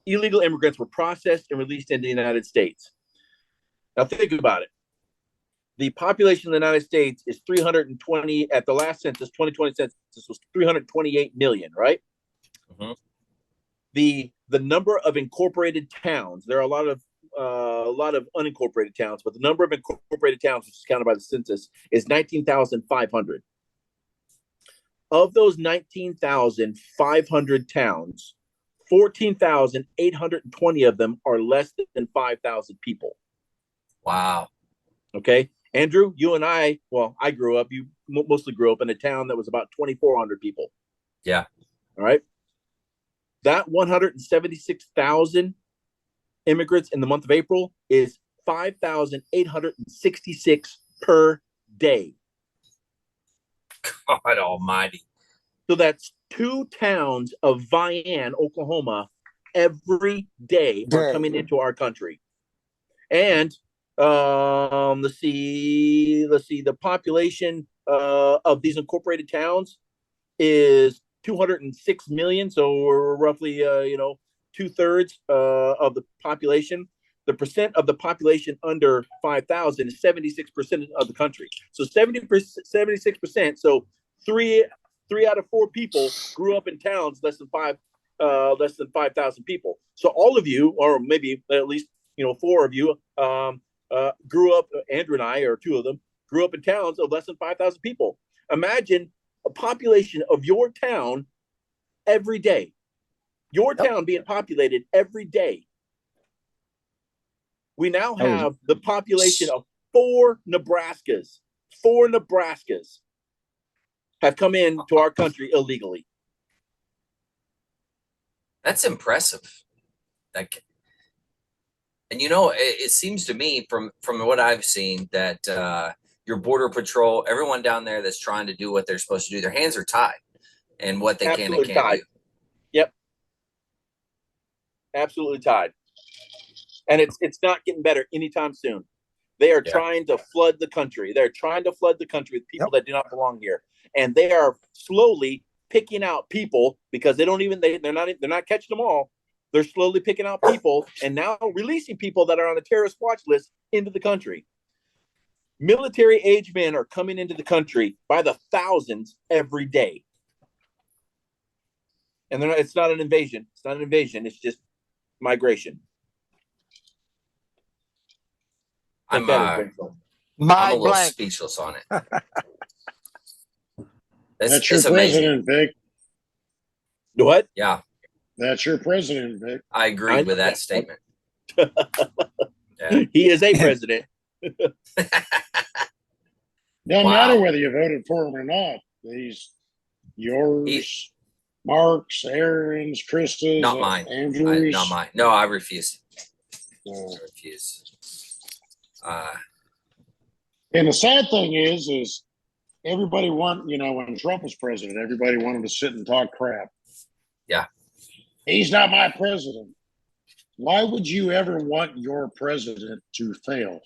Speaker 5: illegal immigrants were processed and released into the United States. Now think about it. The population of the United States is 320, at the last census, 2020 census was 328 million, right?
Speaker 1: Mm-hmm.
Speaker 5: The number of incorporated towns, there are a lot of unincorporated towns, but the number of incorporated towns, which is counted by the census, is 19,500. Of those 19,500 towns, 14,820 of them are less than 5,000 people.
Speaker 1: Wow.
Speaker 5: Okay. Andrew, you and I grew up, you mostly grew up in a town that was about 2,400 people.
Speaker 1: Yeah.
Speaker 5: All right. That 176,000 immigrants in the month of April is 5,866 per day.
Speaker 1: God almighty.
Speaker 5: So that's 2 towns of Vian, Oklahoma, every day are coming into our country. And let's see, the population of these incorporated towns is 206 million. So we're roughly, 2/3 of the population. The percent of the population under 5,000 is 76% of the country. So 76%. So 3 out of 4 people grew up in towns less than 5,000 people. So all of you, or maybe at least 4 of you, grew up. Andrew and I, or 2 of them, grew up in towns of less than 5,000 people. Imagine a population of your town every day. Your town being populated every day. We now have the population of 4 Nebraskas. 4 Nebraskas have come into our country illegally.
Speaker 1: That's impressive. Like, and it seems to me from what I've seen that your border patrol, everyone down there that's trying to do what they're supposed to do, their hands are tied and what they can and can't do.
Speaker 5: Yep. Absolutely tied. And it's not getting better anytime soon. They are trying to flood the country. They're trying to flood the country with people that do not belong here. And they are slowly picking out people because they're not catching them all. They're slowly picking out people and now releasing people that are on the terrorist watch list into the country. Military age men are coming into the country by the thousands every day. And it's not an invasion. It's not an invasion. It's just migration.
Speaker 1: I'm a little speechless on it.
Speaker 4: That's your president, Vic.
Speaker 5: What?
Speaker 1: Yeah.
Speaker 4: That's your president, Vic.
Speaker 1: I agree with that statement.
Speaker 5: He is a president.
Speaker 4: Doesn't matter whether you voted for him or not. He's yours, Mark's, Aaron's, Krista's,
Speaker 1: not mine.
Speaker 4: Andrew's.
Speaker 1: Not mine. No, I refuse. I refuse.
Speaker 4: And the sad thing is everybody when Trump was president, everybody wanted to sit and talk crap.
Speaker 1: Yeah.
Speaker 4: He's not my president. Why would you ever want your president to fail?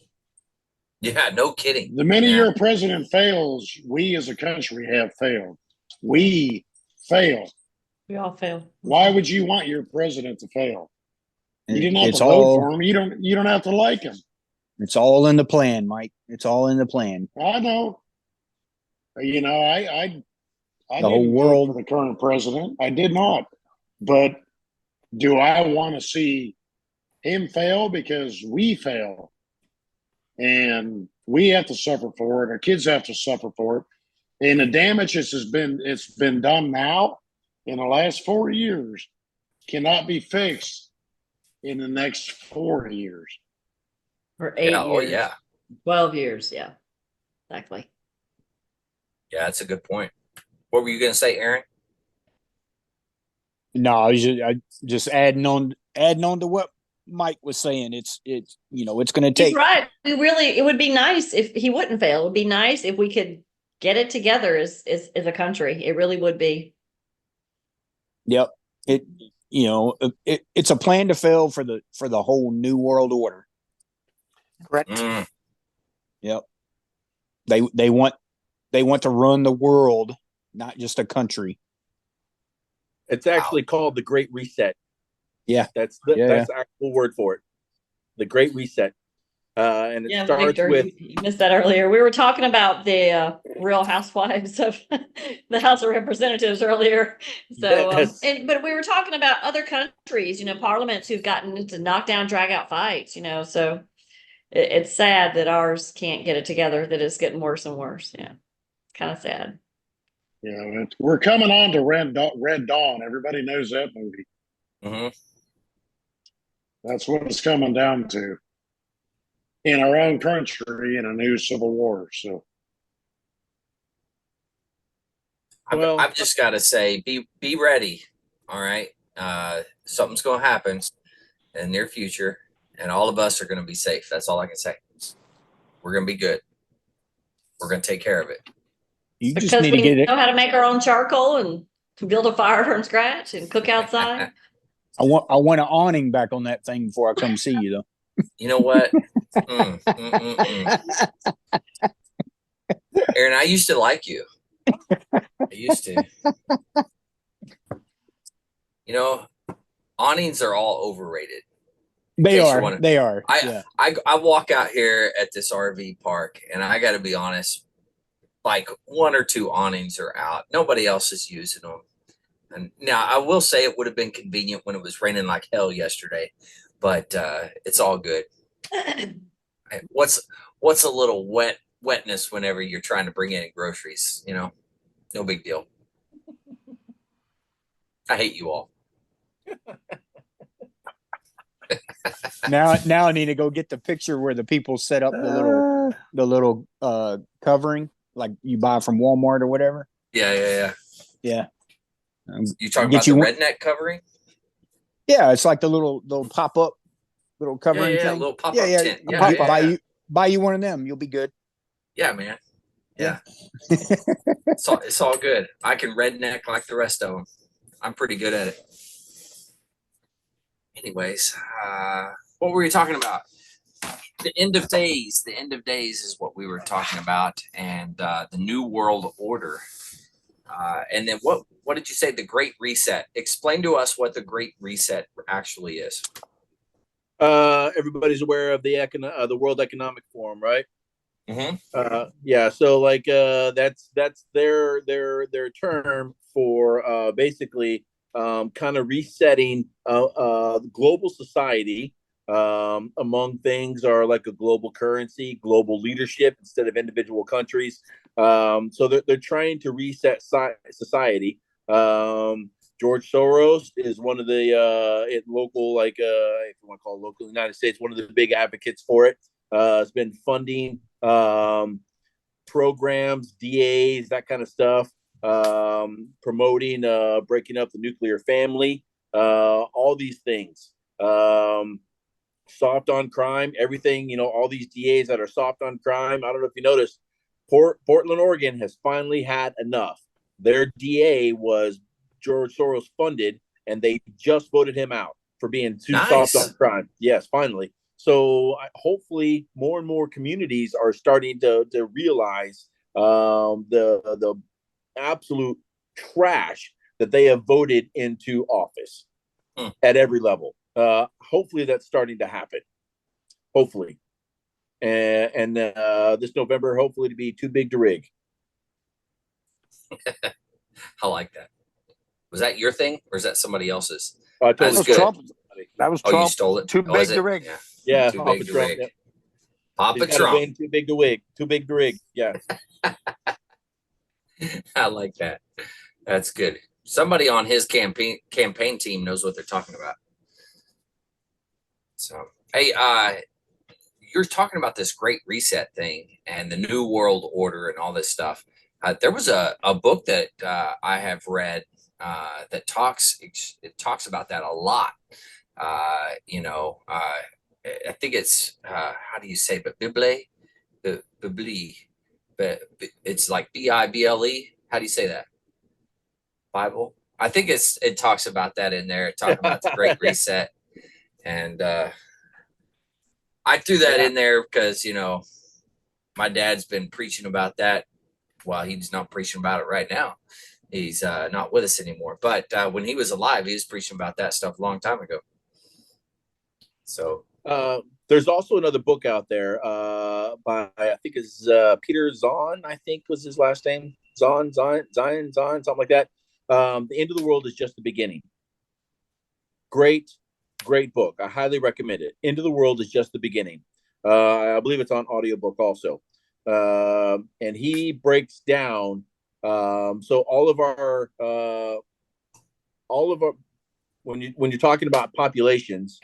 Speaker 1: Yeah, no kidding.
Speaker 4: The minute your president fails, we as a country have failed. We fail.
Speaker 2: We all fail.
Speaker 4: Why would you want your president to fail? You didn't have to vote for him. You don't have to like him.
Speaker 6: It's all in the plan, Mike. It's all in the plan.
Speaker 4: I know. I the
Speaker 6: whole world
Speaker 4: for the current president. I did not. But do I want to see him fail? Because we fail. And we have to suffer for it. Our kids have to suffer for it. And the damage it's been done now in the last 4 years cannot be fixed in the next 4 years.
Speaker 2: Or 8 years.
Speaker 1: Oh, yeah.
Speaker 2: 12 years. Yeah, exactly.
Speaker 1: Yeah, that's a good point. What were you going to say, Aaron?
Speaker 6: No, I just adding on to what Mike was saying. It's going to take.
Speaker 2: He's right. It would be nice if he wouldn't fail. It would be nice if we could get it together as a country. It really would be.
Speaker 6: Yep. It's a plan to fail for the whole new world order.
Speaker 3: Correct.
Speaker 6: Yep. They want to run the world, not just a country.
Speaker 5: It's actually called the Great Reset.
Speaker 6: Yeah.
Speaker 5: That's the actual word for it. The Great Reset. And it starts
Speaker 2: Victor,
Speaker 5: with.
Speaker 2: you missed that earlier. We were talking about the Real Housewives of the House of Representatives earlier. So, but we were talking about other countries, parliaments who've gotten into knockdown, drag out fights, so it's sad that ours can't get it together, that it's getting worse and worse. Yeah. Kind of sad.
Speaker 4: Yeah. We're coming on to Red Dawn. Everybody knows that movie.
Speaker 1: Mm-hmm.
Speaker 4: That's what it's coming down to. In our own country, in a new civil war. So,
Speaker 1: I've just got to say, be ready. All right, something's going to happen in the near future, and all of us are going to be safe. That's all I can say. We're going to be good. We're going to take care of it.
Speaker 6: You
Speaker 2: because
Speaker 6: just need to get it.
Speaker 2: Know how to make our own charcoal and build a fire from scratch and cook outside.
Speaker 6: I want an awning back on that thing before I come see you, though.
Speaker 1: You know what? Aaron, I used to like you. I used to. Awnings are all overrated.
Speaker 6: They are.
Speaker 1: I walk out here at this RV park, and I got to be honest. like 1 or 2 awnings are out. Nobody else is using them. And now I will say it would have been convenient when it was raining like hell yesterday, but it's all good. What's a little wetness whenever you're trying to bring in groceries, no big deal. I hate you all.
Speaker 6: Now I need to go get the picture where the people set up the little covering like you buy from Walmart or whatever.
Speaker 1: Yeah.
Speaker 6: Yeah.
Speaker 1: You talking
Speaker 6: Get
Speaker 1: about the
Speaker 6: you
Speaker 1: redneck covering?
Speaker 6: Yeah, it's like the little pop up little covering
Speaker 1: Yeah,
Speaker 6: thing.
Speaker 1: little pop-up tent.
Speaker 6: I'll
Speaker 1: Yeah.
Speaker 6: buy you one of them. You'll be good.
Speaker 1: Yeah, man. Yeah. It's all good. I can redneck like the rest of them. I'm pretty good at it. Anyways, what were we talking about? The end of days. The end of days is what we were talking about, and the New World Order. And then what did you say? The Great Reset. Explain to us what the Great Reset actually is.
Speaker 5: Everybody's aware of the World Economic Forum, right?
Speaker 1: Mm-hmm.
Speaker 5: Yeah. So like that's their term for basically kind of resetting global society. Among things are like a global currency, global leadership instead of individual countries. So they're trying to reset society. George Soros is one of the local, like if you want to call it local, United States, one of the big advocates for it. Has been funding programs, DAs, that kind of stuff, promoting breaking up the nuclear family, all these things. Soft on crime, everything, all these DAs that are soft on crime. I don't know if you noticed, Portland, Oregon has finally had enough. Their DA was George Soros funded, and they just voted him out for being too soft on crime. Yes, finally. So hopefully more and more communities are starting to realize the absolute trash that they have voted into office at every level. Hopefully that's starting to happen. Hopefully. And this November, hopefully to be too big to rig.
Speaker 1: I like that. Was that your thing, or is that somebody else's?
Speaker 3: That was Trump. That was Trump.
Speaker 1: Oh, you stole it.
Speaker 3: Too big to rig.
Speaker 5: Yeah,
Speaker 1: too
Speaker 5: Papa
Speaker 1: big to
Speaker 5: Trump.
Speaker 1: rig.
Speaker 5: Yep.
Speaker 1: Papa Trump.
Speaker 5: Too big to wig. Too big to rig. Yeah.
Speaker 1: I like that. That's good. Somebody on his campaign team knows what they're talking about. So, hey, you're talking about this Great Reset thing and the New World Order and all this stuff. There was a book that I have read that talks about that a lot. I think it's how do you say, but Bible, it's like Bible. How do you say that? Bible. I think it talks about that in there. It talks about the Great Reset, and I threw that in there because my dad's been preaching about that. Well, he's not preaching about it right now. He's not with us anymore. But when he was alive, he was preaching about that stuff a long time ago. So
Speaker 5: there's also another book out there by I think it's Peter Zahn, I think was his last name. Zahn, something like that. The End of the World is Just the Beginning. Great book. I highly recommend it. End of the World is Just the Beginning. I believe it's on audiobook also. And he breaks down so all of our when you're talking about populations,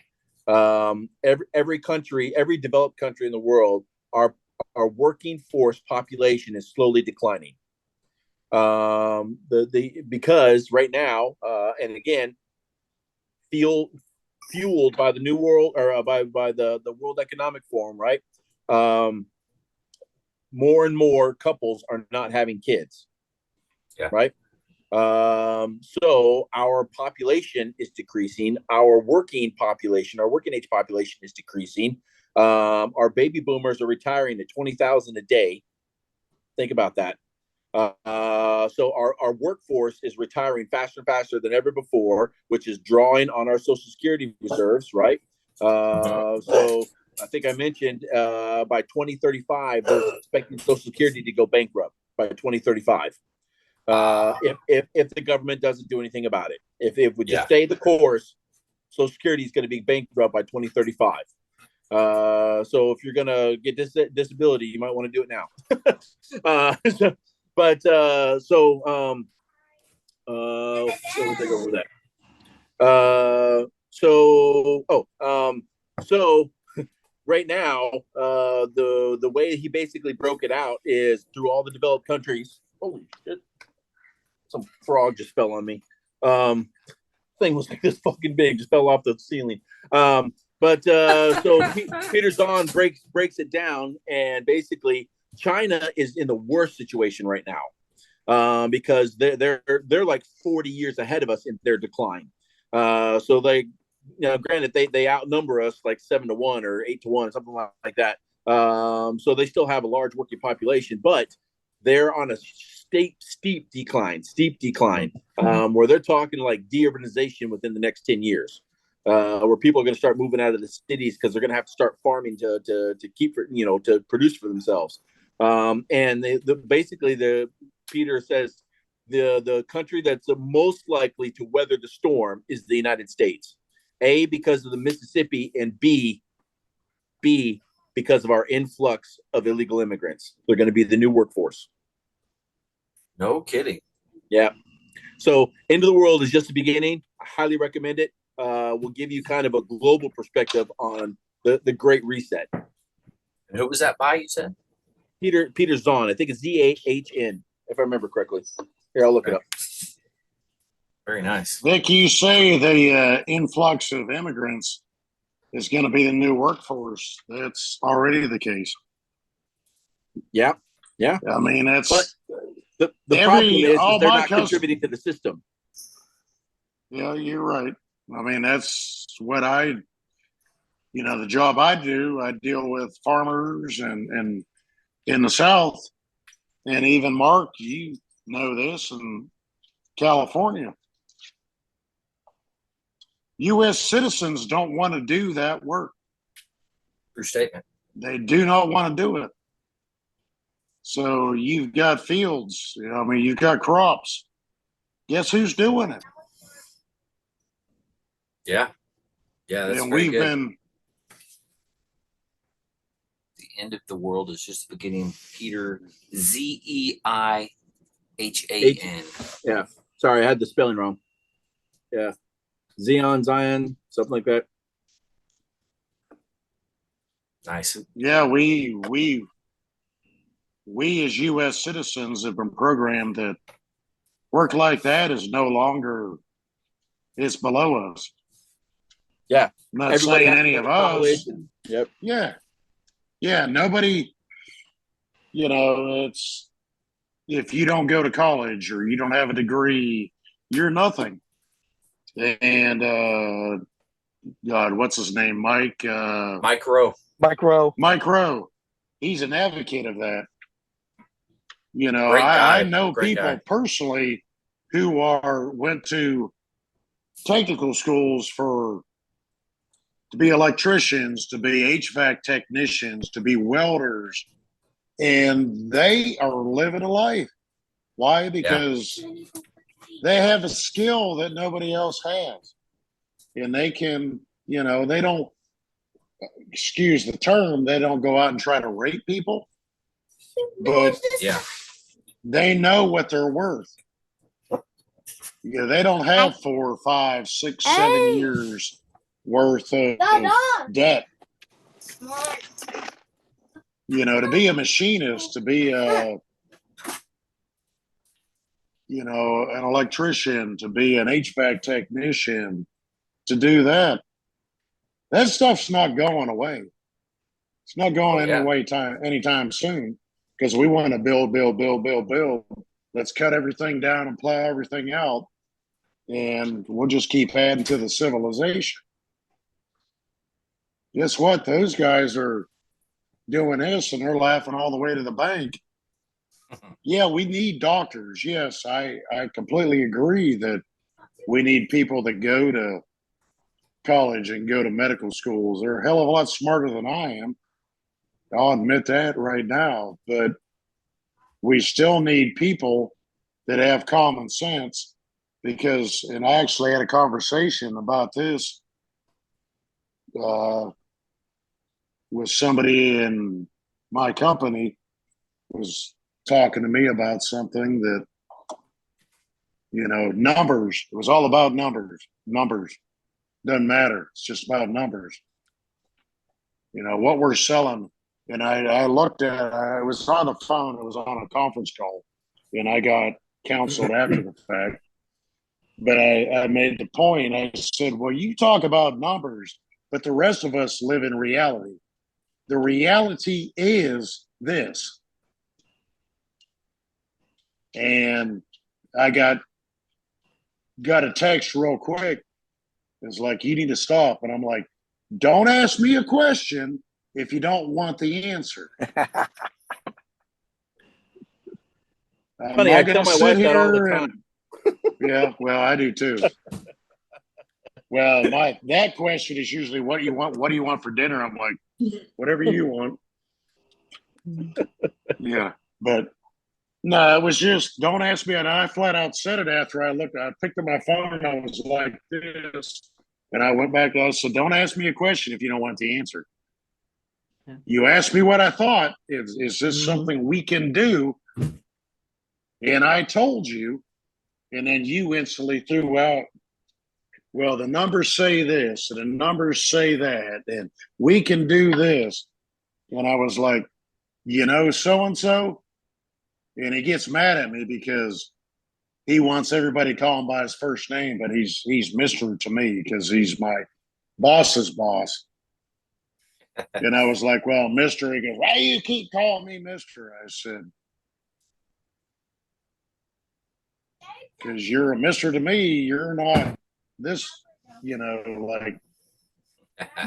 Speaker 5: every country, every developed country in the world, our working force population is slowly declining. Because right now, and again, fueled by the New World or by the World Economic Forum, right? More and more couples are not having kids.
Speaker 1: Yeah.
Speaker 5: Right. So our population is decreasing. Our working age population is decreasing. Our baby boomers are retiring at 20,000 a day. Think about that. So our workforce is retiring faster and faster than ever before, which is drawing on our Social Security reserves, right? So I think I mentioned by 2035, they're expecting Social Security to go bankrupt by 2035. If the government doesn't do anything about it, if we just
Speaker 1: Yeah.
Speaker 5: stay the course, Social Security is going to be bankrupt by 2035. So if you're gonna get disability, you might want to do it now. What was I going with that? So right now, the way he basically broke it out is through all the developed countries. Holy shit! Some frog just fell on me. Thing was like this fucking big, just fell off the ceiling. Peter Zahn breaks it down, and basically China is in the worst situation right now, because they're like 40 years ahead of us in their decline. So they, granted they outnumber us like 7-1 or 8-1, something like that. So they still have a large working population, but they're on a steep decline, where they're talking like deurbanization within the next 10 years. Where people are going to start moving out of the cities because they're going to have to start farming to keep, to produce for themselves. And Peter says the country that's the most likely to weather the storm is the United States. A, because of the Mississippi, and B, because of our influx of illegal immigrants. They're going to be the new workforce.
Speaker 1: No kidding.
Speaker 5: Yeah. So End of the World is just the beginning. I highly recommend it. Will give you kind of a global perspective on the Great Reset.
Speaker 1: And who was that by, you said?
Speaker 5: Peter Zahn. I think it's Zahn, if I remember correctly. Here, I'll look it up.
Speaker 1: Very nice.
Speaker 4: Vic, you say the influx of immigrants is going to be the new workforce. That's already the case.
Speaker 5: Yeah.
Speaker 4: I mean, that's
Speaker 5: but the problem is they're not
Speaker 4: contributing
Speaker 5: to the system.
Speaker 4: Yeah, you're right. I mean, that's what the job I do. I deal with farmers and in the South, and even Mark, you know this, in California, U.S. citizens don't want to do that work.
Speaker 1: True statement.
Speaker 4: They do not want to do it. So you've got fields. You've got crops. Guess who's doing it?
Speaker 1: Yeah, that's
Speaker 4: and
Speaker 1: very
Speaker 4: we've
Speaker 1: good.
Speaker 4: been.
Speaker 1: The end of the world is just the beginning. Peter Zeihan.
Speaker 5: Yeah. Sorry, I had the spelling wrong. Yeah. Zion, something like that.
Speaker 1: Nice.
Speaker 4: Yeah, we as U.S. citizens have been programmed that work like that is no longer, it's below us.
Speaker 5: Yeah.
Speaker 4: I'm not saying any of us.
Speaker 5: Yep.
Speaker 4: Yeah. Nobody, it's, if you don't go to college or you don't have a degree, you're nothing. And, God, what's his name? Mike
Speaker 1: Rowe.
Speaker 3: Mike Rowe.
Speaker 4: He's an advocate of that.
Speaker 1: I
Speaker 4: know people personally who went to technical schools to be electricians, to be HVAC technicians, to be welders, and they are living a life. Why? Because they have a skill that nobody else has, and they can, they don't, excuse the term, they don't go out and try to rape people, but they know what they're worth. They don't have 4, 5, 6, 7 years worth of debt. To be a machinist, to be an electrician, to be an HVAC technician, to do that stuff's not going away. It's not going anytime soon, because we want to build. Let's cut everything down and plow everything out, and we'll just keep adding to the civilization. Guess what? Those guys are doing this, and they're laughing all the way to the bank. Yeah, we need doctors. Yes, I completely agree that we need people that go to college and go to medical schools. They're a hell of a lot smarter than I am. I'll admit that right now, but we still need people that have common sense because, and I actually had a conversation about this with somebody in my company was talking to me about something that, numbers. It was all about numbers. Numbers doesn't matter. It's just about numbers. What we're selling. And I looked at, I was on the phone, it was on a conference call, and I got counseled after the fact. But I made the point, I said, well, you talk about numbers, but the rest of us live in reality. The reality is this. And I got a text real quick. It's like, you need to stop. And I'm like, don't ask me a question if you don't want the answer.
Speaker 5: Funny, I tell my wife that all the time.
Speaker 4: Yeah, well, I do too. Well, that question is usually, what do you want? What do you want for dinner? I'm like, whatever you want. Yeah, but no, it was just, don't ask me. And I flat out said it after I picked up my phone and I was like this. And I went back and I said, don't ask me a question if you don't want the answer.
Speaker 2: Yeah.
Speaker 4: You asked me what I thought. Is this something we can do? And I told you, and then you instantly threw out, well, the numbers say this, and the numbers say that, and we can do this. And I was like, so-and-so? And he gets mad at me because he wants everybody to call him by his first name, but he's Mr. to me because he's my boss's boss. And I was like, well, Mr. He goes, why do you keep calling me Mr.? I said, because you're a Mr. to me. You're not this, like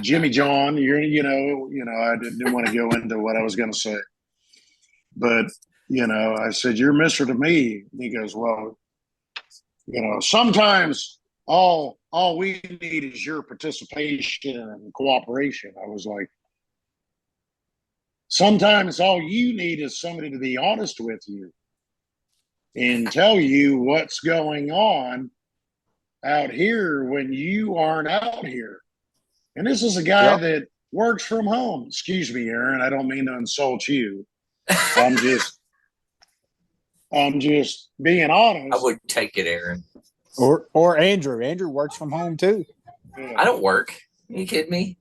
Speaker 4: Jimmy John. You're, I didn't want to go into what I was going to say. But, I said, you're Mr. to me. And he goes, well, sometimes all we need is your participation and cooperation. I was like, sometimes all you need is somebody to be honest with you and tell you what's going on out here when you aren't out here. And this is a guy that works from home. Excuse me, Aaron. I don't mean to insult you. I'm just being honest.
Speaker 1: I would take it, Aaron.
Speaker 6: Or Andrew. Andrew works from home too.
Speaker 4: Yeah.
Speaker 1: I don't work. Are you kidding me?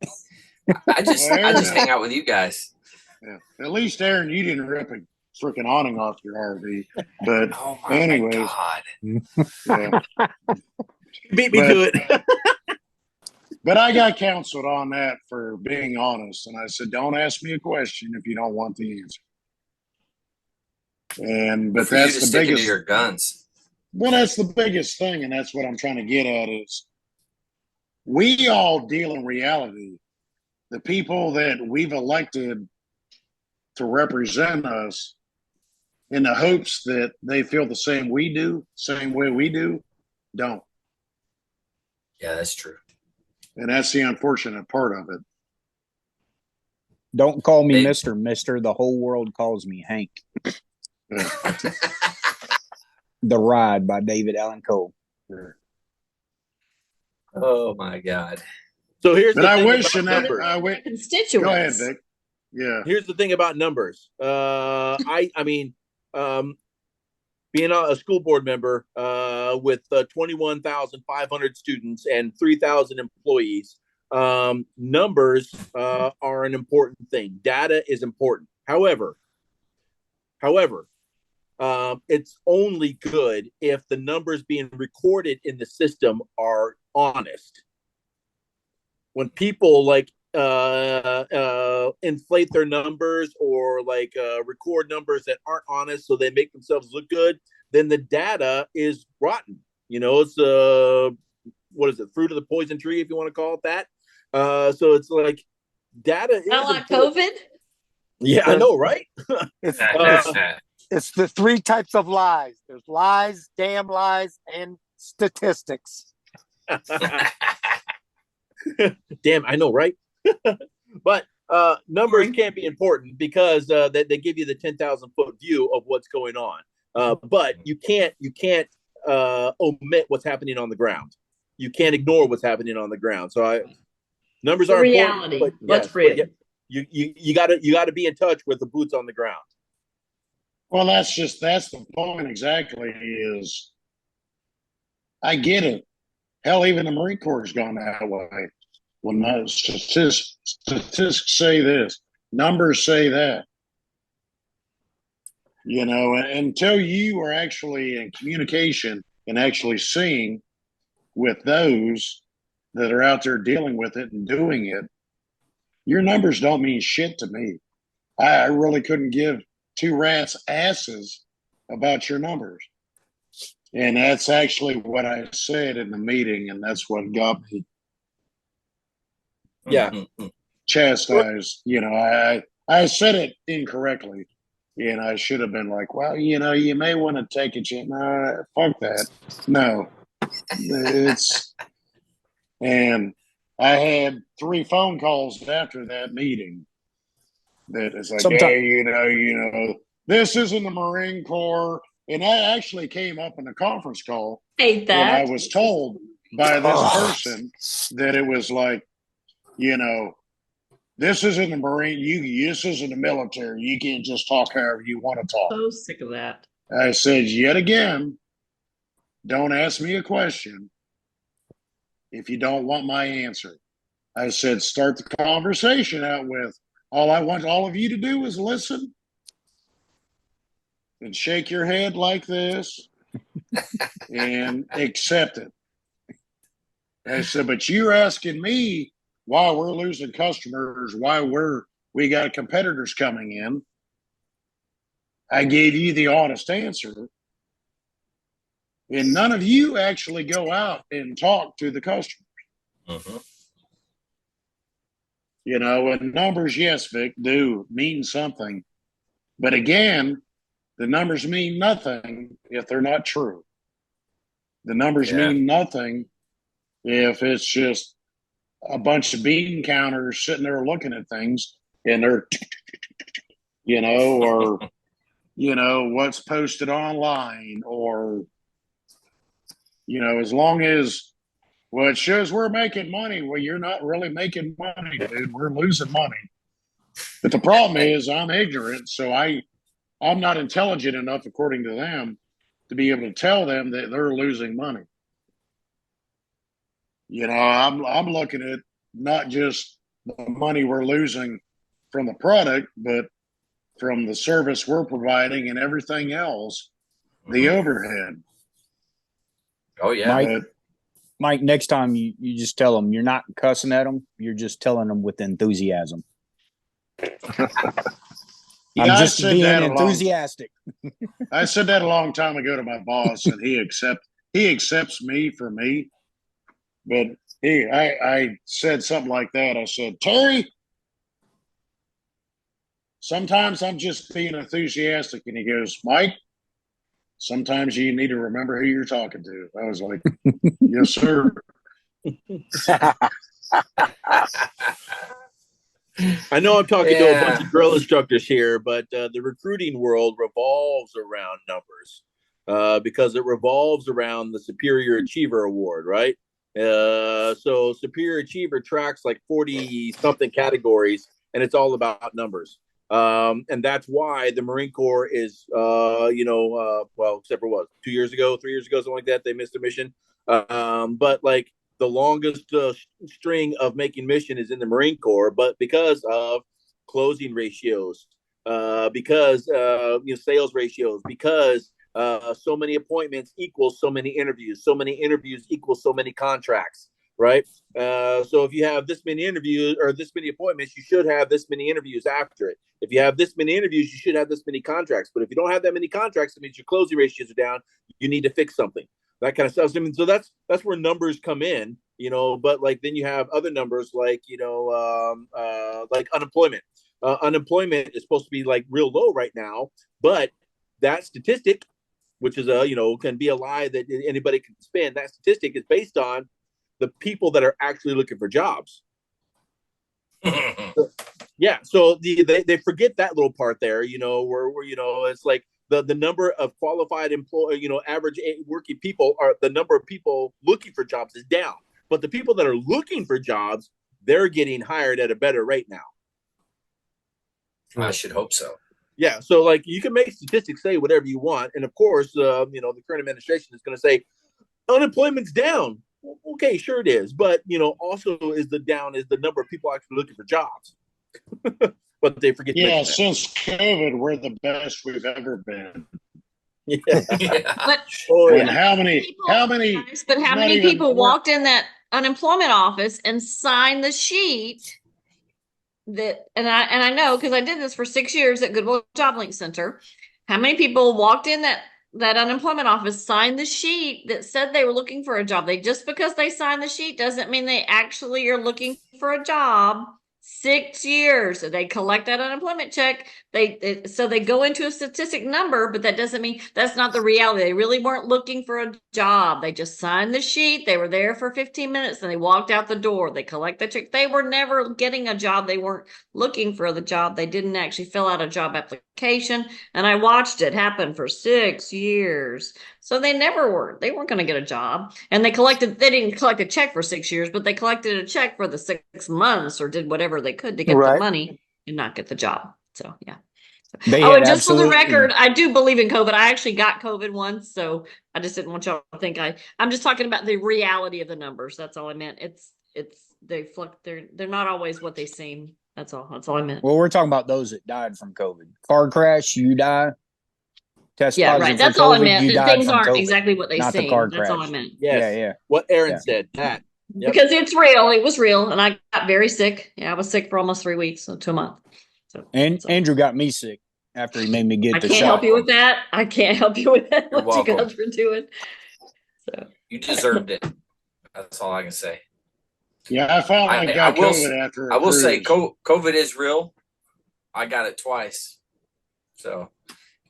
Speaker 1: I just hang out with you guys.
Speaker 4: Yeah. At least, Aaron, you didn't rip a freaking awning off your RV. But
Speaker 1: Oh my
Speaker 4: anyways,
Speaker 1: God.
Speaker 4: yeah.
Speaker 5: Beat me to it.
Speaker 4: But I got counseled on that for being honest. And I said, don't ask me a question if you don't want the answer. But
Speaker 1: For you to
Speaker 4: that's the
Speaker 1: stick
Speaker 4: biggest.
Speaker 1: to your guns.
Speaker 4: Well, that's the biggest thing. And that's what I'm trying to get at is we all deal in reality. The people that we've elected to represent us in the hopes that they feel the same way we do, don't.
Speaker 1: Yeah, that's true.
Speaker 4: And that's the unfortunate part of it.
Speaker 6: Don't call me
Speaker 1: Hey.
Speaker 6: Mister. The whole world calls me Hank.
Speaker 4: Yeah.
Speaker 6: The Ride by David Allan Coe.
Speaker 1: Oh my God.
Speaker 5: So here's
Speaker 4: But
Speaker 5: the
Speaker 4: I
Speaker 5: thing
Speaker 4: wish,
Speaker 5: about
Speaker 4: and
Speaker 5: numbers.
Speaker 4: I wish.
Speaker 2: Constituents.
Speaker 4: Go ahead, Vic. Yeah.
Speaker 5: Here's the thing about numbers. I mean, being a school board member with 21,500 students and 3,000 employees, numbers are an important thing. Data is important. However, it's only good if the numbers being recorded in the system are honest. When people inflate their numbers or record numbers that aren't honest so they make themselves look good, then the data is rotten. It's what is it, fruit of the poison tree, if you want to call it that. So it's like data is
Speaker 2: Not like
Speaker 5: important.
Speaker 2: COVID.
Speaker 5: Yeah, I know, right?
Speaker 3: It's,
Speaker 5: Uh,
Speaker 3: it's the three types of lies. There's lies, damn lies, and statistics.
Speaker 5: Damn, I know, right? But numbers
Speaker 2: Sorry.
Speaker 5: can be important because they give you the 10,000-foot view of what's going on. But you can't omit what's happening on the ground. You can't ignore what's happening on the ground. So numbers
Speaker 2: The
Speaker 5: are important,
Speaker 2: reality.
Speaker 5: but
Speaker 2: Let's
Speaker 5: yes,
Speaker 2: read.
Speaker 5: but you gotta be in touch with the boots on the ground.
Speaker 4: Well, that's the point exactly. Is I get it. Hell, even the Marine Corps has gone that way. When statistics say this, numbers say that. You know, until you are actually in communication and actually seeing with those that are out there dealing with it and doing it, your numbers don't mean shit to me. I really couldn't give two rats asses about your numbers. And that's actually what I said in the meeting, and that's what got me
Speaker 5: Yeah.
Speaker 4: chastised. You know, I said it incorrectly, and I should have been like, well, you know, you may want to take a chance. No, fuck that. No, it's, and I had 3 phone calls after that meeting that is like,
Speaker 6: Sometimes
Speaker 4: hey, you know, this isn't the Marine Corps. And that actually came up in the conference call
Speaker 2: Hate
Speaker 4: when I
Speaker 2: that.
Speaker 4: was told by this
Speaker 3: Oh.
Speaker 4: person that it was like, you know, this isn't the Marine, this isn't the military. You can't just talk however you want to talk.
Speaker 2: So sick of that.
Speaker 4: I said, yet again, don't ask me a question if you don't want my answer. I said, start the conversation out with, all I want all of you to do is listen and shake your head like this and accept it. I said, but you're asking me why we're losing customers, why we got competitors coming in. I gave you the honest answer. And none of you actually go out and talk to the customers.
Speaker 1: Mhm.
Speaker 4: You know, and numbers, yes, Vic, do mean something. But again, the numbers mean nothing if they're not true. The numbers
Speaker 1: Yeah.
Speaker 4: mean nothing if it's just a bunch of bean counters sitting there looking at things and they're, you know, or, you know, what's posted online, or, you know, as long as, well, it shows we're making money. Well, you're not really making money, dude. We're losing money. But the problem is I'm ignorant, so I'm not intelligent enough, according to them, to be able to tell them that they're losing money. You know, I'm looking at not just the money we're losing from the product, but from the service we're providing and everything else, the
Speaker 1: Mhm.
Speaker 4: overhead.
Speaker 1: Oh yeah.
Speaker 6: Mike,
Speaker 4: But
Speaker 6: Mike, next time you just tell them you're not cussing at them. You're just telling them with enthusiasm.
Speaker 4: yeah,
Speaker 6: I'm
Speaker 4: I
Speaker 6: just
Speaker 4: said
Speaker 6: being
Speaker 4: that
Speaker 6: enthusiastic.
Speaker 4: I said that a long time ago to my boss, and he accepts me for me. But I said something like that. I said, Terry, sometimes I'm just being enthusiastic. And he goes, Mike, sometimes you need to remember who you're talking to. I was like, yes, sir.
Speaker 5: I know I'm talking to a bunch
Speaker 1: Yeah.
Speaker 5: of drill instructors here, but the recruiting world revolves around numbers because it revolves around the Superior Achiever Award, right? So Superior Achiever tracks like 40 something categories, and it's all about numbers. And that's why the Marine Corps is, well, except for what, 2 years ago, 3 years ago, something like that, they missed a mission. But like, the longest string of making mission is in the Marine Corps, but because of closing ratios, because sales ratios, because so many appointments equals so many interviews equals so many contracts, right? So if you have this many interviews or this many appointments, you should have this many interviews after it. If you have this many interviews, you should have this many contracts. But if you don't have that many contracts, it means your closing ratios are down. You need to fix something. That kind of stuff. I mean, so that's where numbers come in, but like then you have other numbers like, like unemployment. Unemployment is supposed to be like real low right now, but that statistic, which is can be a lie that anybody can spin. That statistic is based on the people that are actually looking for jobs. Yeah, so they forget that little part there, where it's like the number of qualified average working people are the number of people looking for jobs is down, but the people that are looking for jobs, they're getting hired at a better rate now.
Speaker 1: I should hope so.
Speaker 5: Yeah, so like you can make statistics say whatever you want, and of course, the current administration is going to say unemployment's down. Okay, sure it is, but also is the number of people actually looking for jobs. But they forget.
Speaker 4: Yeah, since COVID, we're the best we've ever been.
Speaker 5: Yeah.
Speaker 2: But
Speaker 4: And how many?
Speaker 2: but how many people walked in that unemployment office and signed the sheet and I know because I did this for 6 years at Goodwill Job Link Center. How many people walked in that unemployment office, signed the sheet that said they were looking for a job? Just because they signed the sheet doesn't mean they actually are looking for a job. 6 years. They collect that unemployment check. So they go into a statistic number, but that doesn't mean that's not the reality. They really weren't looking for a job. They just signed the sheet. They were there for 15 minutes and they walked out the door. They collect the check. They were never getting a job. They weren't looking for the job. They didn't actually fill out a job application. And I watched it happen for 6 years. So they weren't going to get a job. And they didn't collect a check for 6 years, but they collected a check for the 6 months or did whatever they could to get the money and not get the job. So, yeah. And just for the record, I do believe in COVID. I actually got COVID once, so I just didn't want y'all to think I'm just talking about the reality of the numbers. That's all I meant. They're not always what they seem. That's all I meant.
Speaker 6: Well, we're talking about those that died from COVID. Car crash, you die. Test positive
Speaker 2: right.
Speaker 6: for
Speaker 2: That's
Speaker 6: COVID,
Speaker 2: all I meant.
Speaker 6: you died
Speaker 2: Things
Speaker 6: from
Speaker 2: aren't
Speaker 6: COVID,
Speaker 2: exactly what they
Speaker 6: not the
Speaker 2: seem.
Speaker 6: car
Speaker 2: That's all I
Speaker 6: crash.
Speaker 2: meant.
Speaker 5: Yes.
Speaker 6: Yeah.
Speaker 5: What Aaron said, that. Yep.
Speaker 2: Because it's real. It was real. And I got very sick. Yeah, I was sick for almost 3 weeks to a month.
Speaker 6: And Andrew got me sick after he made me get
Speaker 2: I
Speaker 6: the
Speaker 2: can't
Speaker 6: shot.
Speaker 2: help you with that. I can't help you with that.
Speaker 1: You're
Speaker 2: What you
Speaker 1: welcome.
Speaker 2: guys were doing. So
Speaker 1: You deserved it. That's all I can say.
Speaker 4: Yeah, I finally got COVID after.
Speaker 1: I will say COVID is real. I got it twice. So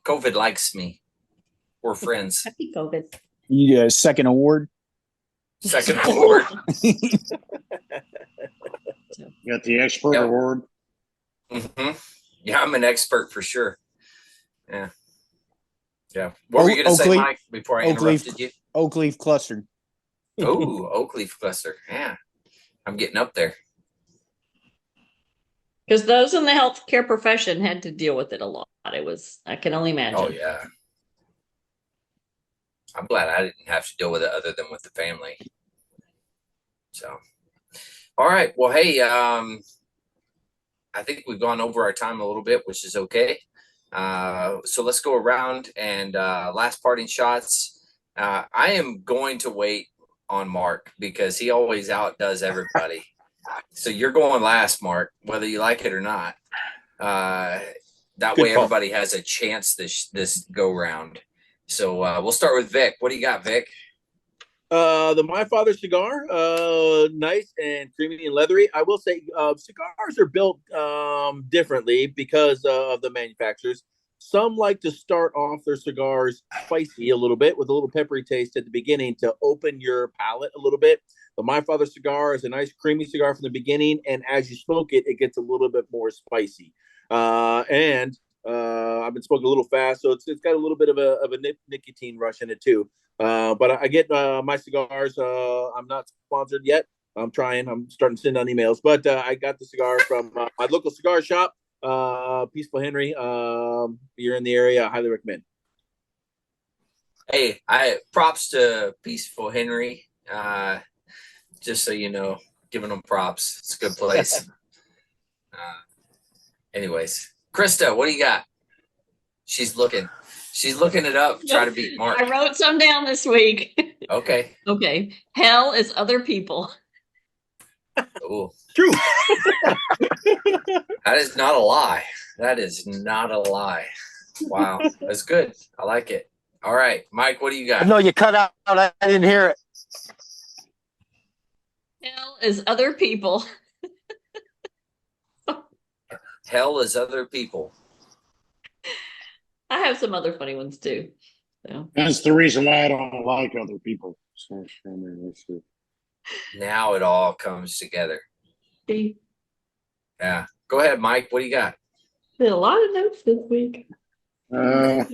Speaker 1: COVID likes me. We're friends.
Speaker 2: happy COVID.
Speaker 6: You get a second award.
Speaker 1: Second award.
Speaker 4: Got the expert award.
Speaker 1: Mm-hmm. Yeah, I'm an expert for sure. Yeah. Yeah. What were you going to say, Mike, before I interrupted you?
Speaker 6: Oak leaf cluster.
Speaker 1: Oh, oak leaf cluster. Yeah. I'm getting up there.
Speaker 2: Because those in the healthcare profession had to deal with it a lot. I can only imagine.
Speaker 1: Oh, yeah. I'm glad I didn't have to deal with it other than with the family. So, all right. Well, hey, I think we've gone over our time a little bit, which is okay. So let's go around and last parting shots. I am going to wait on Mark because he always outdoes everybody. So you're going last, Mark, whether you like it or not. That way everybody has a chance this go round. So we'll start with Vic. What do you got, Vic?
Speaker 5: The My Father cigar, nice and creamy and leathery. I will say cigars are built differently because of the manufacturers. Some like to start off their cigars spicy a little bit with a little peppery taste at the beginning to open your palate a little bit. The My Father cigar is a nice creamy cigar from the beginning, and as you smoke it, it gets a little bit more spicy. I've been smoking a little fast, so it's got a little bit of a nicotine rush in it too. But I get my cigars. I'm not sponsored yet. I'm trying. I'm starting to send out emails, but I got the cigar from my local cigar shop, Peaceful Henry. If you're in the area, I highly recommend.
Speaker 1: Hey, props to Peaceful Henry. Just so you know, giving them props. It's a good place. Anyways, Krista, what do you got? She's looking it up, try to beat Mark.
Speaker 2: I wrote some down this week.
Speaker 1: Okay.
Speaker 2: Okay. Hell is other people.
Speaker 1: Oh,
Speaker 5: True.
Speaker 1: that is not a lie. That is not a lie. Wow, that's good. I like it. All right, Mike, what do you got?
Speaker 3: No, you cut out. I didn't hear it.
Speaker 2: Hell is other people.
Speaker 1: Hell is other people.
Speaker 2: I have some other funny ones too. So
Speaker 4: That's the reason why I don't like other people. So,
Speaker 1: Now it all comes together.
Speaker 2: Did
Speaker 1: Yeah. Go ahead, Mike. What do you got?
Speaker 2: a lot of notes this week.
Speaker 4: Well,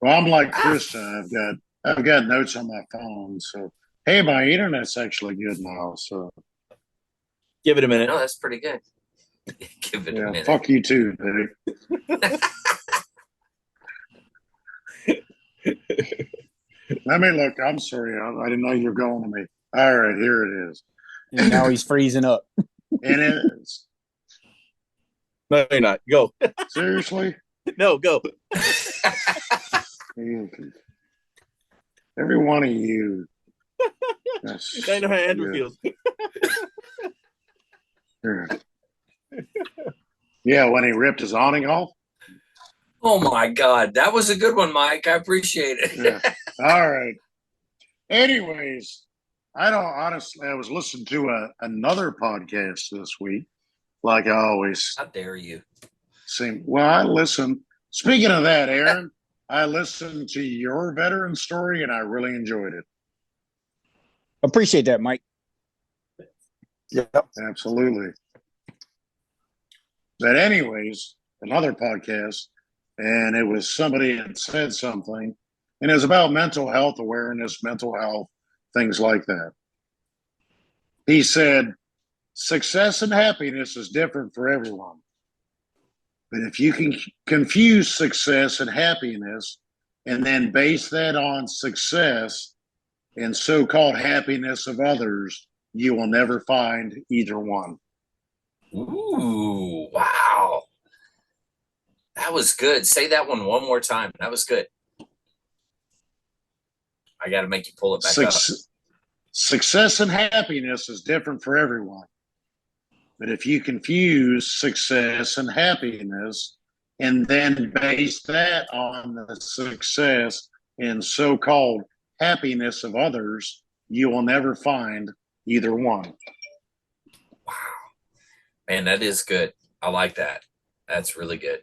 Speaker 4: I'm like Krista. I've got notes on my phone. So, hey, my internet's actually good now. So,
Speaker 5: Give it a minute.
Speaker 1: No, that's pretty good. Give it a
Speaker 4: yeah,
Speaker 1: minute.
Speaker 4: fuck you too, Dave. Let me look. I'm sorry. I didn't know you were going to me. All right, here it is.
Speaker 6: And now he's freezing up.
Speaker 4: And it is.
Speaker 5: No, you're not. Go.
Speaker 4: Seriously?
Speaker 5: No, go.
Speaker 4: Every one of you. That's-
Speaker 5: I know how Andrew
Speaker 4: yeah.
Speaker 5: feels.
Speaker 4: Here. Yeah, when he ripped his awning off.
Speaker 1: Oh my God. That was a good one, Mike. I appreciate it.
Speaker 4: Yeah. All right. Anyways, I don't honestly. I was listening to another podcast this week, like I always
Speaker 1: How dare you?
Speaker 4: seem. Well, I listened. Speaking of that, Aaron, I listened to your veteran story and I really enjoyed it.
Speaker 6: Appreciate that, Mike.
Speaker 3: Yep.
Speaker 4: Absolutely. But anyways, another podcast, and it was somebody had said something, and it was about mental health awareness, mental health, things like that. He said, success and happiness is different for everyone. But if you can confuse success and happiness and then base that on success and so-called happiness of others, you will never find either one.
Speaker 1: Ooh, wow. That was good. Say that one more time. That was good. I got to make you pull it back up.
Speaker 4: Success and happiness is different for everyone. But if you confuse success and happiness and then base that on the success and so-called happiness of others, you will never find either one.
Speaker 1: Wow. Man, that is good. I like that. That's really good.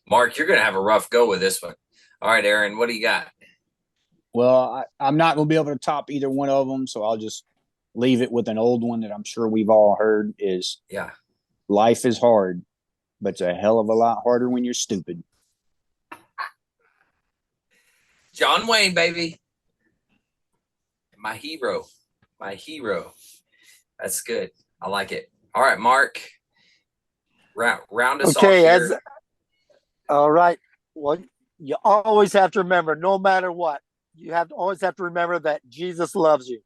Speaker 1: Mark, you're going to have a rough go with this one. All right, Aaron, what do you got?
Speaker 6: Well, I'm not going to be able to top either one of them, so I'll just leave it with an old one that I'm sure we've all heard is
Speaker 1: Yeah.
Speaker 6: life is hard, but it's a hell of a lot harder when you're stupid.
Speaker 1: John Wayne, baby. My hero. My hero. That's good. I like it. All right, Mark. Round us off
Speaker 3: Okay,
Speaker 1: here.
Speaker 3: all right. Well, you always have to remember, no matter what, always have to remember that Jesus loves you.